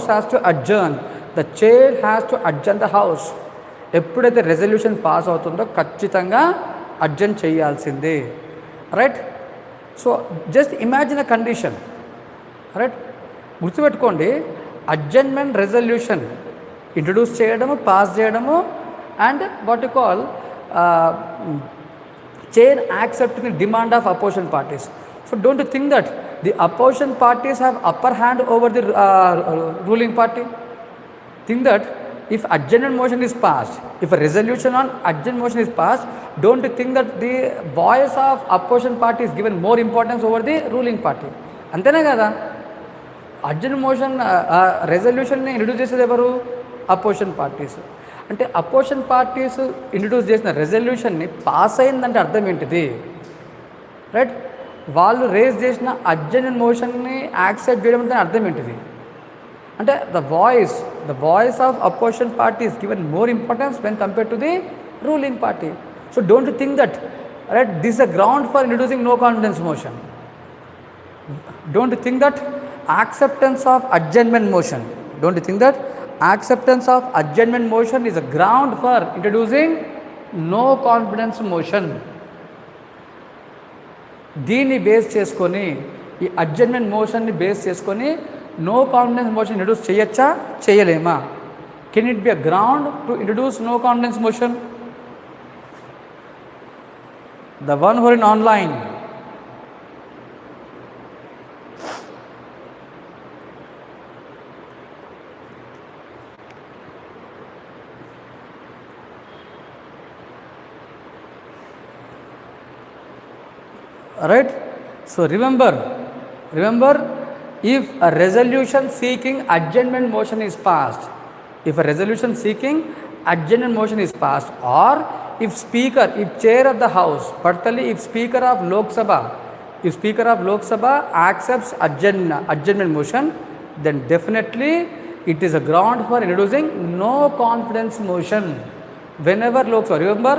has to adjourn, the chair has to adjourn the house. ఎప్పుడైతే resolution pass అవుతుందో ఖచ్చితంగా adjourn చేయాల్సిందే, right. So just imagine a condition, right. గుర్తుపెట్టుకోండి, adjournment resolution introduce చేయడము, pass చేయడము, and what you call chair accept the demand of opposition parties. So don't you think that the opposition parties have upper hand over the ruling party. Think that if adjournment motion is passed, if a resolution on adjournment motion is passed, don't you think that the voice of opposition party is given more importance over the ruling party? అంతేనే కదా. Adjourn motion రెజల్యూషన్ని introduce చేసేది ఎవరు? Opposition parties. అంటే opposition parties introduce చేసిన రెజల్యూషన్ని pass అయిందంటే అర్థం ఏంటిది, right. వాళ్ళు రేజ్ చేసిన అడ్జర్న్ మోషన్ని యాక్సెప్ట్ చేయడం అంటే అర్థం ఏంటిది అంటే the voice of opposition party is given more importance when compare to the ruling party. So don't think that, right, this a ground for introducing no confidence motion. Don't you think that acceptance of adjournment motion, don't you think that acceptance of adjournment motion is a ground for introducing no confidence motion? దీన్ని base చేసుకొని, ఈ adjournment మోషన్ని base చేసుకొని no confidence motion introduce చేయొచ్చా, చేయలేమా? Can it be a ground to introduce no confidence motion? The one who in online, right. So remember, if a resolution seeking adjournment motion is passed, or if chair of the house, particularly if speaker of Lok Sabha accepts adjournment motion, then definitely it is a ground for introducing no confidence motion. Whenever Lok Sabha, remember,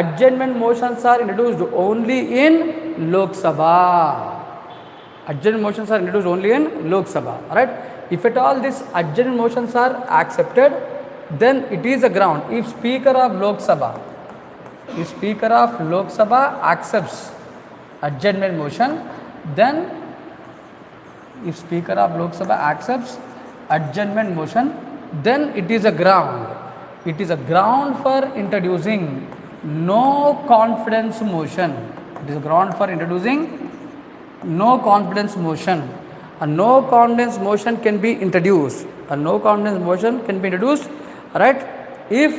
adjournment motions are introduced only in Lok Sabha. Adjournment motions are introduced only in Lok Sabha, right? If at all these adjournment motions are accepted, then it is a ground. If Speaker of Lok Sabha accepts adjournment motion, then if Speaker of Lok Sabha accepts adjournment motion, then it is a ground. It is a ground for introducing no confidence motion. It is a ground for introducing no confidence motion. A no confidence motion can be introduced. Right, if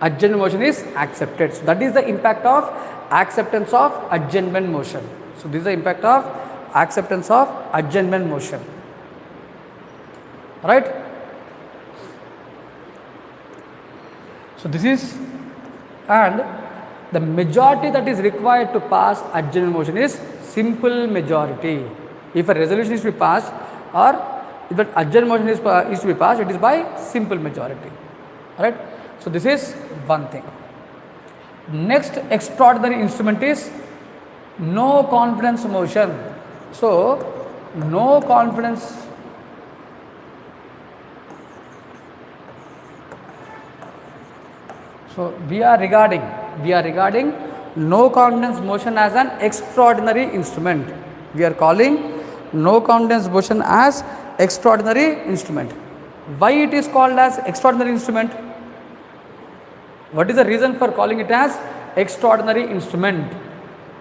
adjournment motion is accepted. So that is the impact of acceptance of adjournment motion. So this is the impact of acceptance of adjournment motion. Right. So this is, and the majority that is required to pass adjournment motion is simple majority. If a resolution is to be passed, or if that adjournment motion is to be passed, it is by simple majority. Right. So this is one thing. Next extraordinary instrument is no confidence motion. So no confidence, so we are regarding no confidence motion as an extraordinary instrument. We are calling no confidence motion as extraordinary instrument. Why it is called as extraordinary instrument? What is the reason for calling it as extraordinary instrument?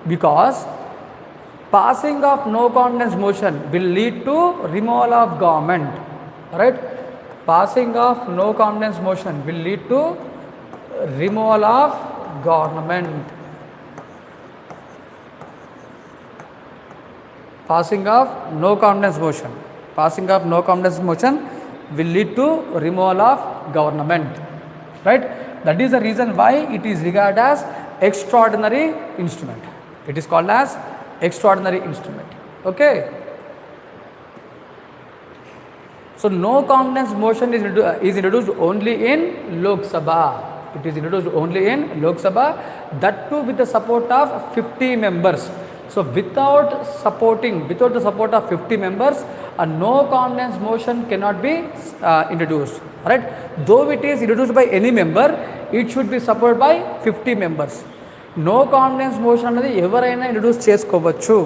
Because passing of no confidence motion will lead to removal of government, right? passing of no confidence motion will lead to removal of government. Passing of no confidence motion will lead to removal of government, right? That is the reason why it is regarded as extraordinary instrument. It is called as extraordinary instrument. Okay. So no confidence motion is introduced only in Lok Sabha. It is introduced only in Lok Sabha, that too with the support of 50 members. So without the support of 50 members, a no confidence motion cannot be introduced. Right? Though it is introduced by any member, it should be supported by 50 members. No confidence motion అనేది ఎవరైనా introduce చేసుకోవచ్చు.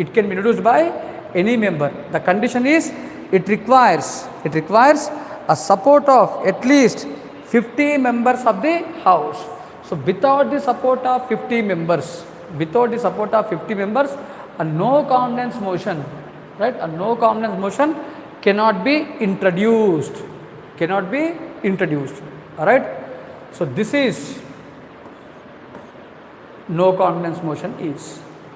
It can be introduced by any member. The condition is it requires a support of at least 50 members of the house. So without the support of 50 members, a no confidence motion, right? A no confidence motion cannot be introduced. All right? So this is no confidence motion is,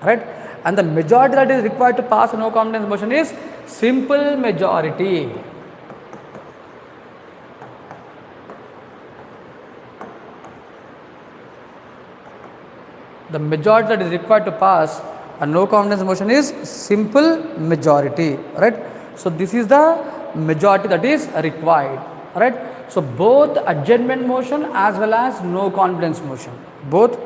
right? And the majority that is required to pass a no confidence motion is simple majority. The majority that is required to pass a no confidence motion is simple majority, right? So this is the majority that is required, right? So both adjournment motion as well as no confidence motion, both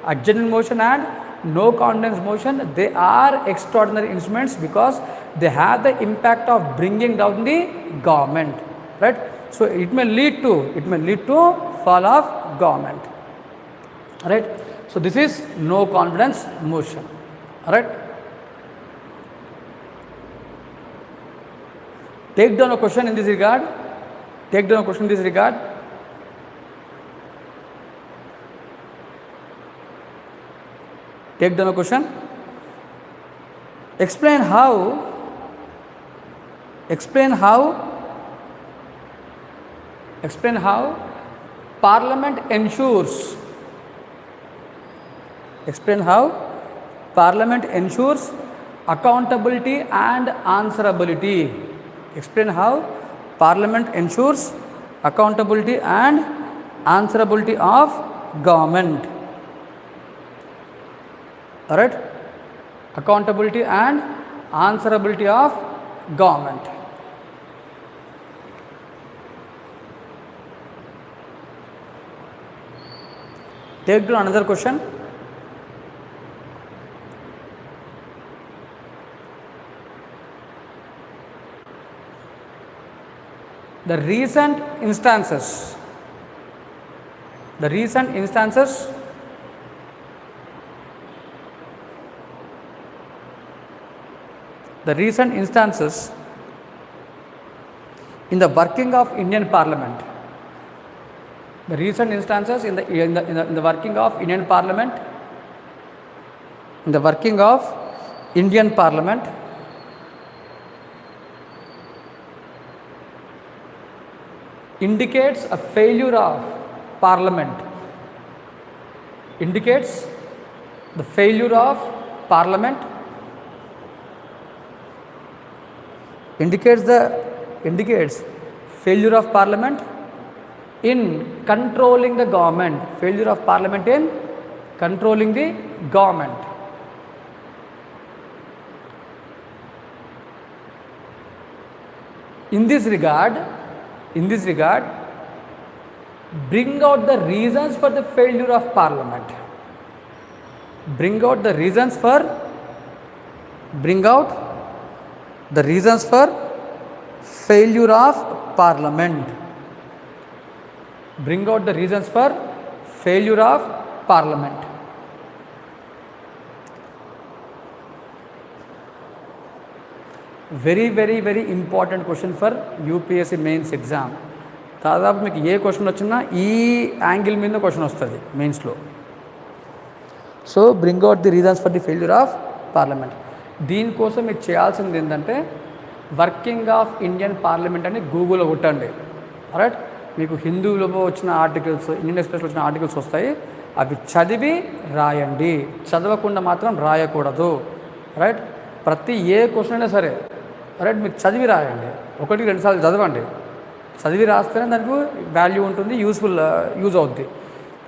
adjournment motion and no confidence motion, they are extraordinary instruments because they have the impact of bringing down the government, right? So it may lead to fall of government, right? So this is no confidence motion, right? Take down a question in this regard. Take down a question in this regard. Take down a question. Explain how Parliament ensures. Explain how Parliament ensures accountability and answerability. Explain how Parliament ensures accountability and answerability of government. Alright? Accountability and answerability of government. Take to another question. The recent instances in the working of Indian Parliament. The recent instances in the working of Indian Parliament. In the working of Indian Parliament. Indicates a failure of Parliament. Indicates the failure of Parliament. Indicates failure of Parliament in controlling the government. Failure of Parliament in controlling the government. In this regard, bring out the reasons for the failure of Parliament. Bring out the reasons for failure of Parliament. Bring out the reasons for failure of Parliament. very important question for UPSC mains exam. దాదాపు మీకు ఏ question వచ్చినా ఈ angle మీద question వస్తుంది మెయిన్స్లో. So bring out the reasons for the failure of parliament. దీనికోసం మీరు చేయాల్సింది ఏంటంటే వర్కింగ్ ఆఫ్ ఇండియన్ పార్లమెంట్ అని గూగుల్లో కొట్టండి. రైట్. మీకు హిందూలో వచ్చిన ఆర్టికల్స్, ఇండియన్ ఎక్స్ప్రెస్లో వచ్చిన ఆర్టికల్స్ వస్తాయి, అవి చదివి రాయండి, చదవకుండా మాత్రం రాయకూడదు. రైట్. ప్రతి ఏ క్వశ్చన్ అయినా సరే రైట్ మీరు చదివి రాయండి, 1-2 సార్లు చదవండి. చదివి రాస్తేనే దానికి వాల్యూ ఉంటుంది, యూజ్ అవుద్ది.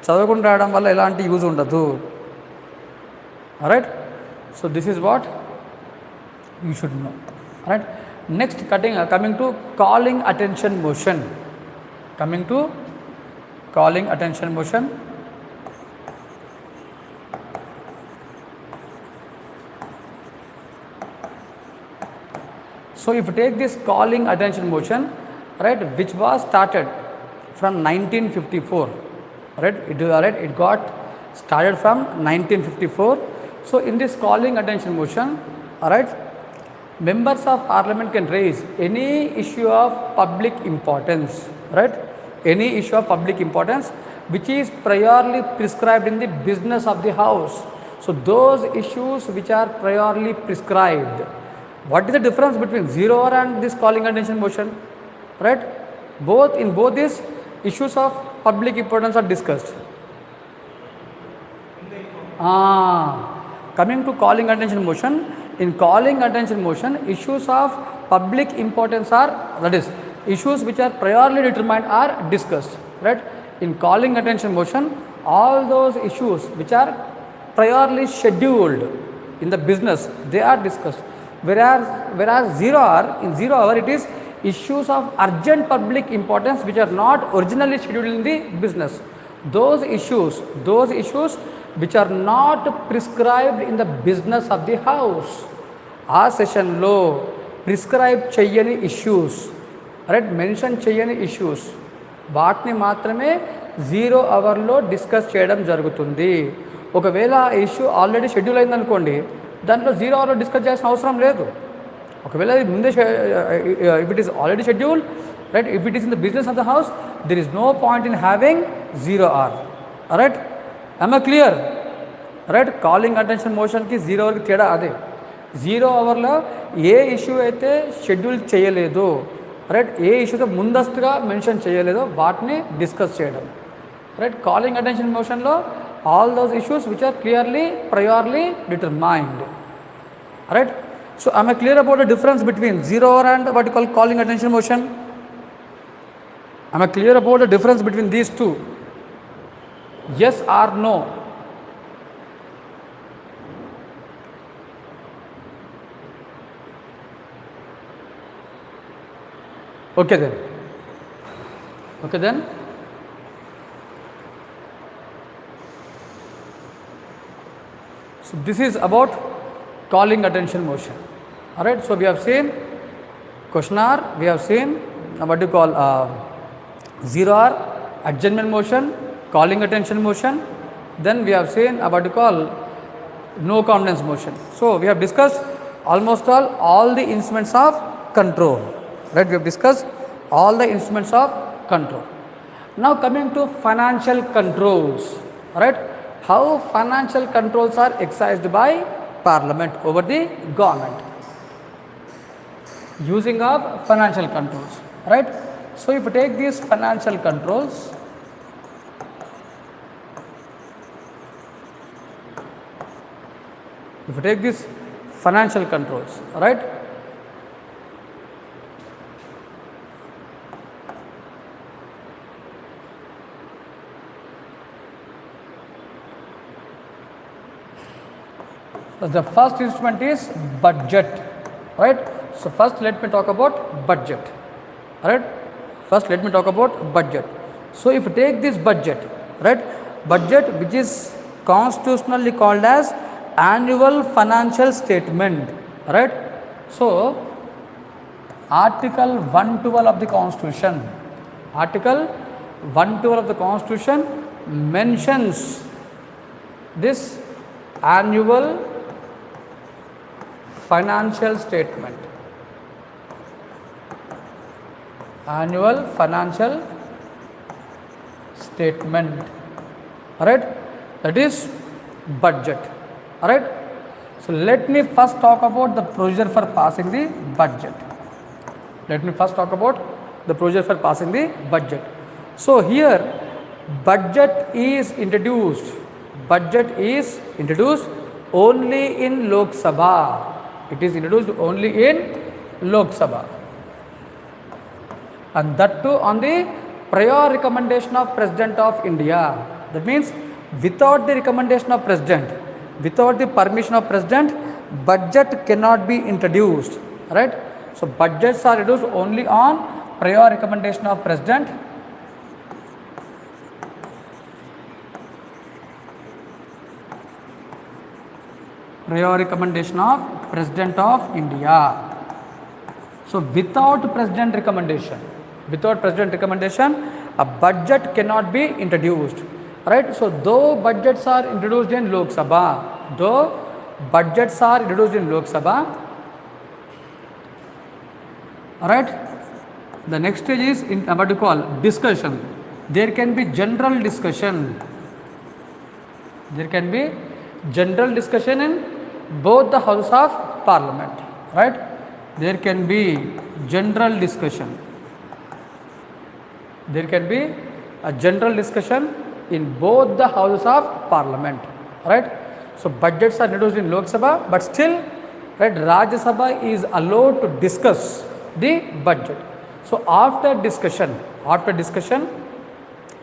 చదవకుండా రాయడం వల్ల ఎలాంటి యూజ్ ఉండదు. Right. So this is what you should know. Right. Next coming to calling attention motion. Coming to calling attention motion. So if you take this calling attention motion, right, which was started from 1954, right, it got started from 1954. So in this calling attention motion, right, members of parliament can raise any issue of public importance, right, any issue of public importance which is priorly prescribed in the business of the house. So those issues which are priorly prescribed. What is the difference between 0 hour and this calling attention motion? Right. In both these issues of public importance are discussed. Coming to calling attention motion, in calling attention motion, issues of public importance are, that is, issues which are priorly determined are discussed. Right. In calling attention motion, all those issues which are priorly scheduled in the business, they are discussed. Whereas in 0 hour it is issues of urgent public importance which are not originally scheduled in the business. Those issues which are not prescribed in the business of the house. ఆ సెషన్లో prescribe చెయ్యని issues, right, mention చెయ్యని issues, వాటిని మాత్రమే 0 అవర్లో discuss చేయడం జరుగుతుంది. ఒకవేళ ఆ ఇష్యూ ఆల్రెడీ షెడ్యూల్ అయిందనుకోండి, దాంట్లో 0 అవర్లో డిస్కస్ చేయాల్సిన అవసరం లేదు. ఒకవేళ ముందే if it is already schedule, right, if it is in the business of the house, there is no point in having 0 hour. Right. am I clear? Right. Calling attention మోషన్కి 0 అవర్కి తేడా అదే. 0 అవర్లో ఏ ఇష్యూ అయితే షెడ్యూల్ చేయలేదో, right, ఏ ఇష్యూతో ముందస్తుగా మెన్షన్ చేయలేదో వాటిని డిస్కస్ చేయడం. రైట్. కాలింగ్ అటెన్షన్ మోషన్లో all those issues which are clearly priorly determined. Right. So am I clear about the difference between 0 hour and what you call calling attention motion? Am I clear about the difference between these two? Yes or no? Okay then. So this is about calling attention motion. All right. So we have seen questionnaire, we have seen what you call 0 hour, adjournment motion, calling attention motion. Then we have seen what you call no confidence motion. So we have discussed almost all the instruments of control. Right. We have discussed all the instruments of control. Now coming to financial controls. Right. How financial controls are exercised by parliament over the government using of financial controls. Right. So if you take these financial controls, right, the first instrument is budget. Right. So first let me talk about budget. Right. So if you take this budget, right, budget which is constitutionally called as annual financial statement. Right. So article 112 of the constitution, mentions this annual financial statement. Alright, that is budget. Alright. So let me first talk about the procedure for passing the budget. the procedure for passing the budget. So here budget is introduced only in Lok Sabha. It is introduced only in Lok Sabha, and that too on the prior recommendation of President of India. That means without the recommendation of President, without the permission of President, budget cannot be introduced, right? So budgets are introduced only on prior recommendation of President. Prior recommendation of President of India. So without President recommendation, a budget cannot be introduced, right? So though budgets are introduced in Lok Sabha, alright. The next stage is in what you call discussion. There can be general discussion. In both the houses of parliament, right? There can be general discussion. There can be a general discussion in both the houses of parliament, right? So budgets are introduced in Lok Sabha, but still, right, Rajya Sabha is allowed to discuss the budget. So after discussion,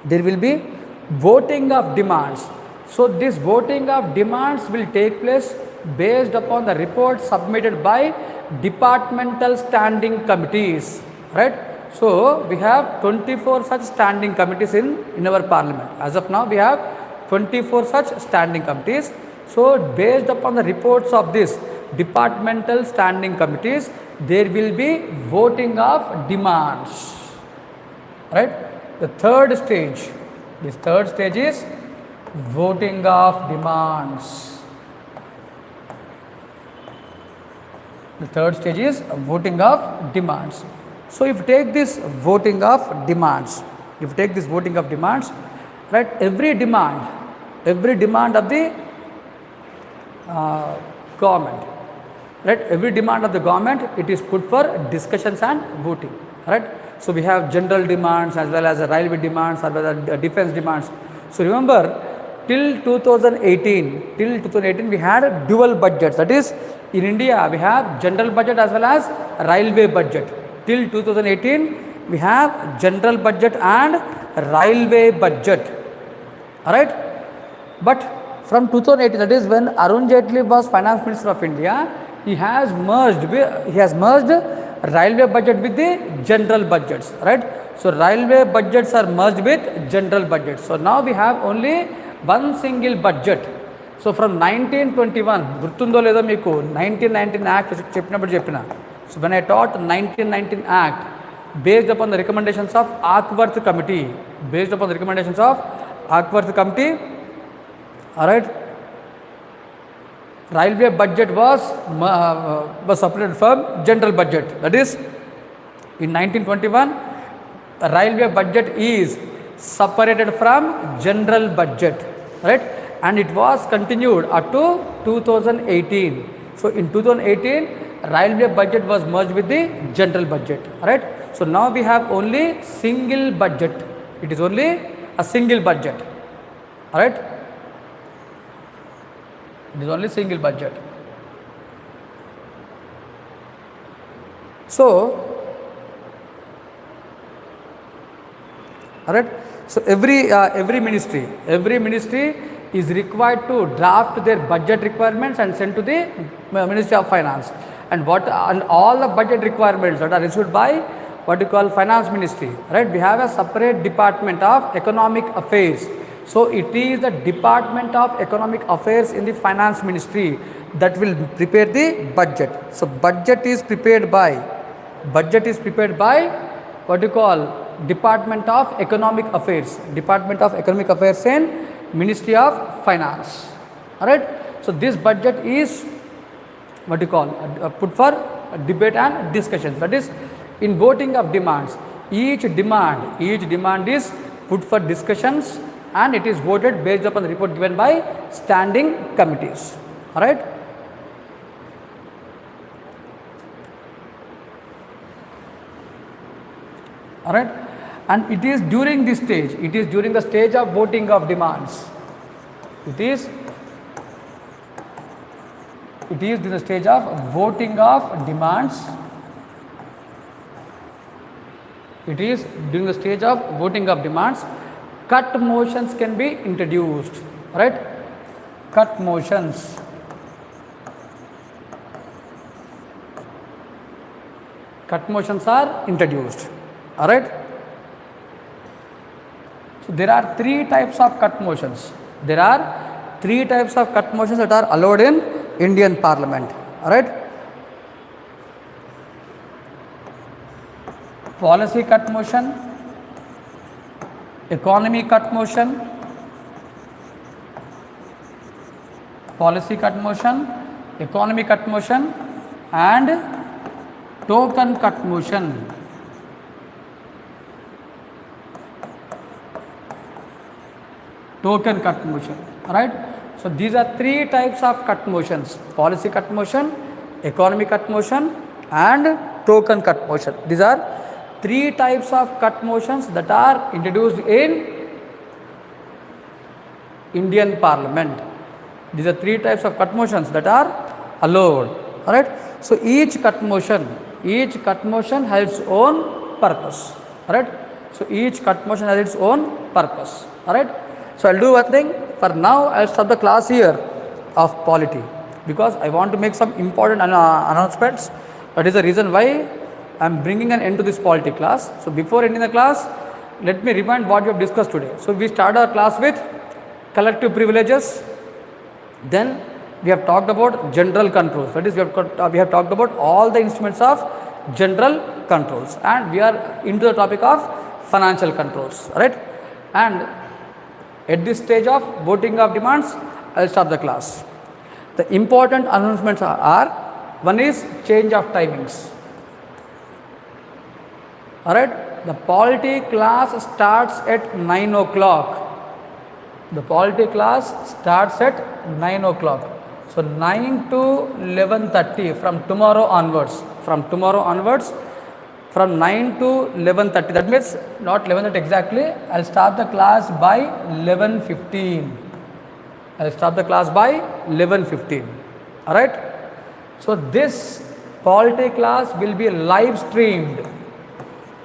there will be voting of demands. So this voting of demands will take place based upon the report submitted by departmental standing committees, right? So we have 24 such standing committees in our parliament. As of now, we have 24 such standing committees. So based upon the reports of this departmental standing committees, there will be voting of demands, right? The third stage is voting of demands. The third stage is voting of demands. So if you take this voting of demands, right, every demand of the government, right, every demand of the government, it is put for discussions and voting, right? So we have general demands as well as railway demands as well as defense demands. So remember, till 2018 we had dual budgets. That is, in India we have general budget as well as railway budget. Till 2018 we have general budget and railway budget, alright. But from 2018, that is when Arun Jaitley was finance minister of India, he has merged railway budget with the general budgets, right? So railway budgets are merged with general budgets. So now we have only one single budget. So from 1921, గుర్తుందో లేదో మీకు 1919 Act చెప్పినప్పుడు చెప్పిన. So when I taught 1919 Act, based upon the recommendations of Ackworth Committee, alright, railway budget was separated from general budget. That is, in 1921, railway budget is separated from general budget, right? And it was continued up to 2018. So in 2018, railway budget was merged with the general budget, right? So now we have only single budget. It is only a single budget, alright? It is only single budget. So, alright. So every ministry is required to draft their budget requirements and send to the Ministry of Finance. And all the budget requirements that are issued by what you call Finance Ministry, right? We have a separate department of economic affairs. So it is the Department of Economic Affairs in the Finance Ministry that will prepare the budget. So budget is prepared by what you call Department of Economic Affairs in Ministry of Finance. Alright. So this budget is what you call put for debate and discussions. That is, in voting of demands, each demand is put for discussions and it is voted based upon the report given by standing committees. Alright. Alright, and it is during this stage, it is during the stage of voting of demands. It is during the stage of voting of demands. It is during the stage of voting of demands. Cut motions can be introduced. Right? Cut motions. Cut motions are introduced. Alright? So there are three types of cut motions. There are three types of cut motions that are allowed in Indian Parliament. Alright? Policy cut motion, economy cut motion, policy cut motion, economy cut motion, and token cut motion. Token cut motion. Alright? So these are three types of cut motions: policy cut motion, economy cut motion, and token cut motion. These are three types of cut motions that are introduced in Indian Parliament. These are three types of cut motions that are allowed. Alright? So each cut motion has its own purpose. Alright? So each cut motion has its own purpose. Alright? So I'll do one thing. For now, I'll stop the class here of polity because I want to make some important announcements. That is the reason why I am bringing an end to this polity class. So before ending the class, let me remind what we have discussed today. So we start our class with collective privileges. Then we have talked about general controls. That is, we have talked about all the instruments of general controls, and we are into the topic of financial controls. Right? And at this stage of voting of demands, I will start the class. The important announcements are one is change of timings. Alright, the polity class starts at 9 o'clock. The polity class starts at 9 o'clock. So 9 to 11:30 from tomorrow onwards. From 9 to 11:30. That means not 11:30 exactly. I'll start the class by 11:15. I'll start the class by 11:15. Alright. So this polity class will be live streamed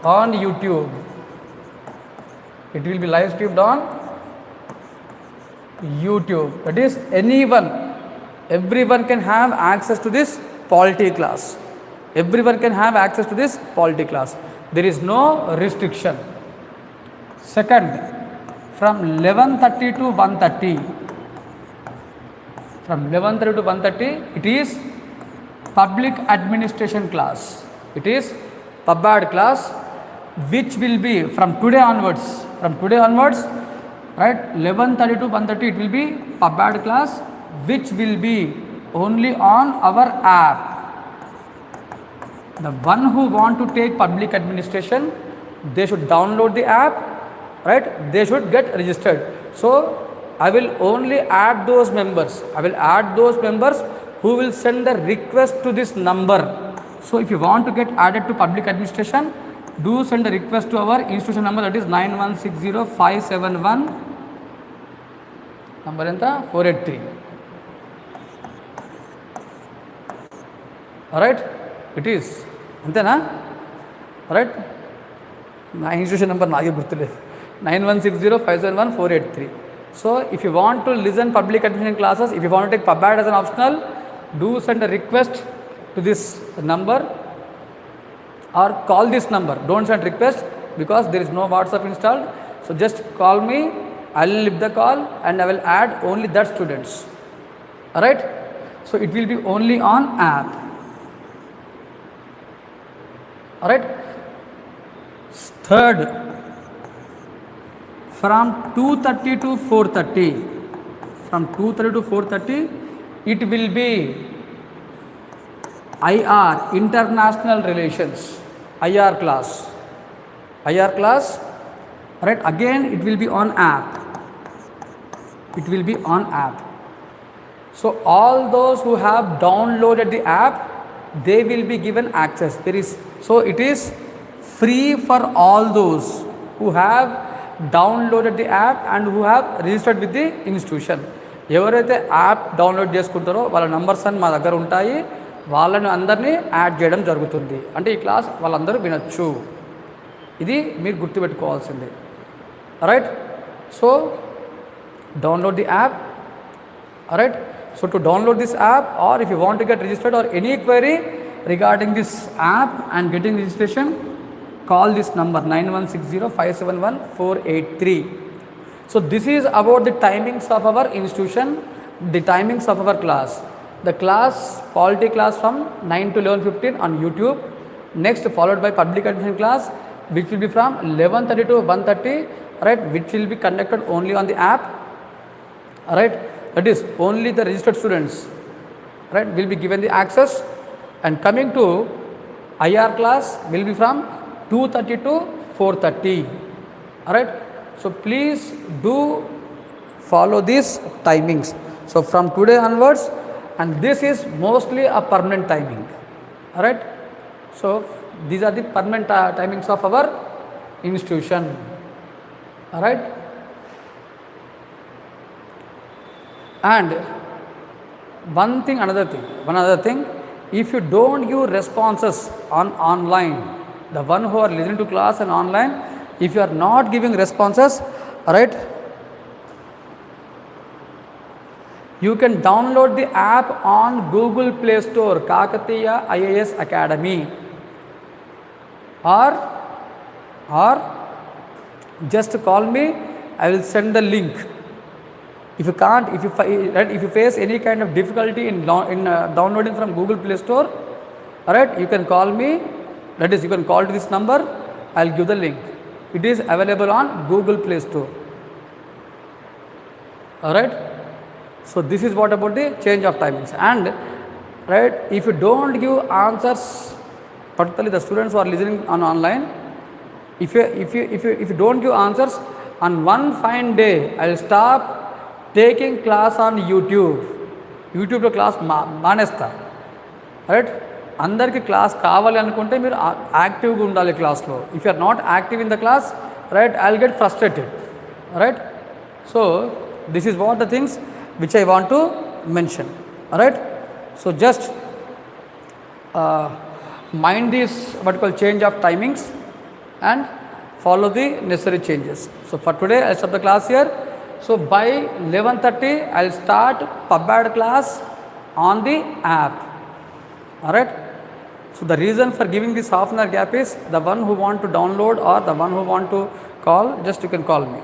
on YouTube. It will be live streamed on YouTube. That is, everyone can have access to this polity class. Everyone can have access to this polity class. There is no restriction. Second, from 11:30 to 1:30. From 11:30 to 1:30, it is public administration class. It is PubAd class, which will be from today onwards. From today onwards, right, 11:30 to 1:30, it will be PubAd class, which will be only on our app. The one who want to take public administration, they should download the app, right? They should get registered. So I will only add those members. I will add those members who will send a request to this number. So if you want to get added to public administration, do send a request to our institution number, that is 9160571 number enta 483. Alright, it is antena. Alright, my institution number naage gurtule 9160571 483. So if you want to listen public administration classes, if you want to take PubAd as an optional, do send a request to this number or call this number. Don't send request because there is no WhatsApp installed. So just call me, I will leave the call and I will add only that students. Alright. So it will be only on app. Alright. Third, from 2:30 to 4:30. From 2:30 to 4:30, it will be IR, International Relations, IR class. IR class, right? Again, it will be on app. It will be on app. So all those who have downloaded the app, they will be given access. So it is free for all those who have downloaded the app and who have registered with the institution. ఎవరైతే app download చేసుకుంటారో వాళ్ళ numbers అని మా దగ్గర ఉంటాయి, వాళ్ళని అందరినీ add చేయడం జరుగుతుంది. అంటే ఈ క్లాస్ వాళ్ళందరూ వినొచ్చు, ఇది మీరు గుర్తుపెట్టుకోవాల్సింది. Right, so download the app. Alright, so to download this app, or if you want to get registered or any query regarding this app and getting registration, call this number 9160571483. So this is about the timings of our institution, the timings of our class. The class, polity class from 9 to 11:15 on YouTube, next followed by public admission class which will be from 11:30 to 1:30, right, which will be conducted only on the app. Right, that is only the registered students, right, will be given the access. And coming to IR class will be from 2:30 to 4:30. Alright, so please do follow these timings. So from today onwards, and this is mostly a permanent timing. Alright, so these are the permanent timings of our institution. Alright, and one other thing, if you don't give responses on online, the one who are listening to class and online, if you are not giving responses, right, you can download the app on Google Play Store, Kakatiya IAS Academy, or just call me, I will send the link. If you can't, if you face any kind of difficulty in downloading from Google Play Store, alright, you can call me, that is you can call to this number, I'll give the link. It is available on Google Play Store. Alright, so this is what about the change of timings. And right, if you don't give answers, particularly the students who are listening on online, if you don't give answers, on one fine day I'll stop taking class on యూట్యూబ్లో class మానేస్తా. Right, అందరికీ class కావాలి అనుకుంటే మీరు యాక్టివ్గా ఉండాలి క్లాస్లో. If you are not active in the class, right, I will get frustrated. Right, so this is what the things which I want to mention. Right, so just mind this what called change of timings and follow the necessary changes. So for today I'll stop the class here. So by 11:30 I'll start PubAd class on the app. Alright, so the reason for giving this half an hour gap is the one who want to download or the one who want to call, just you can call me.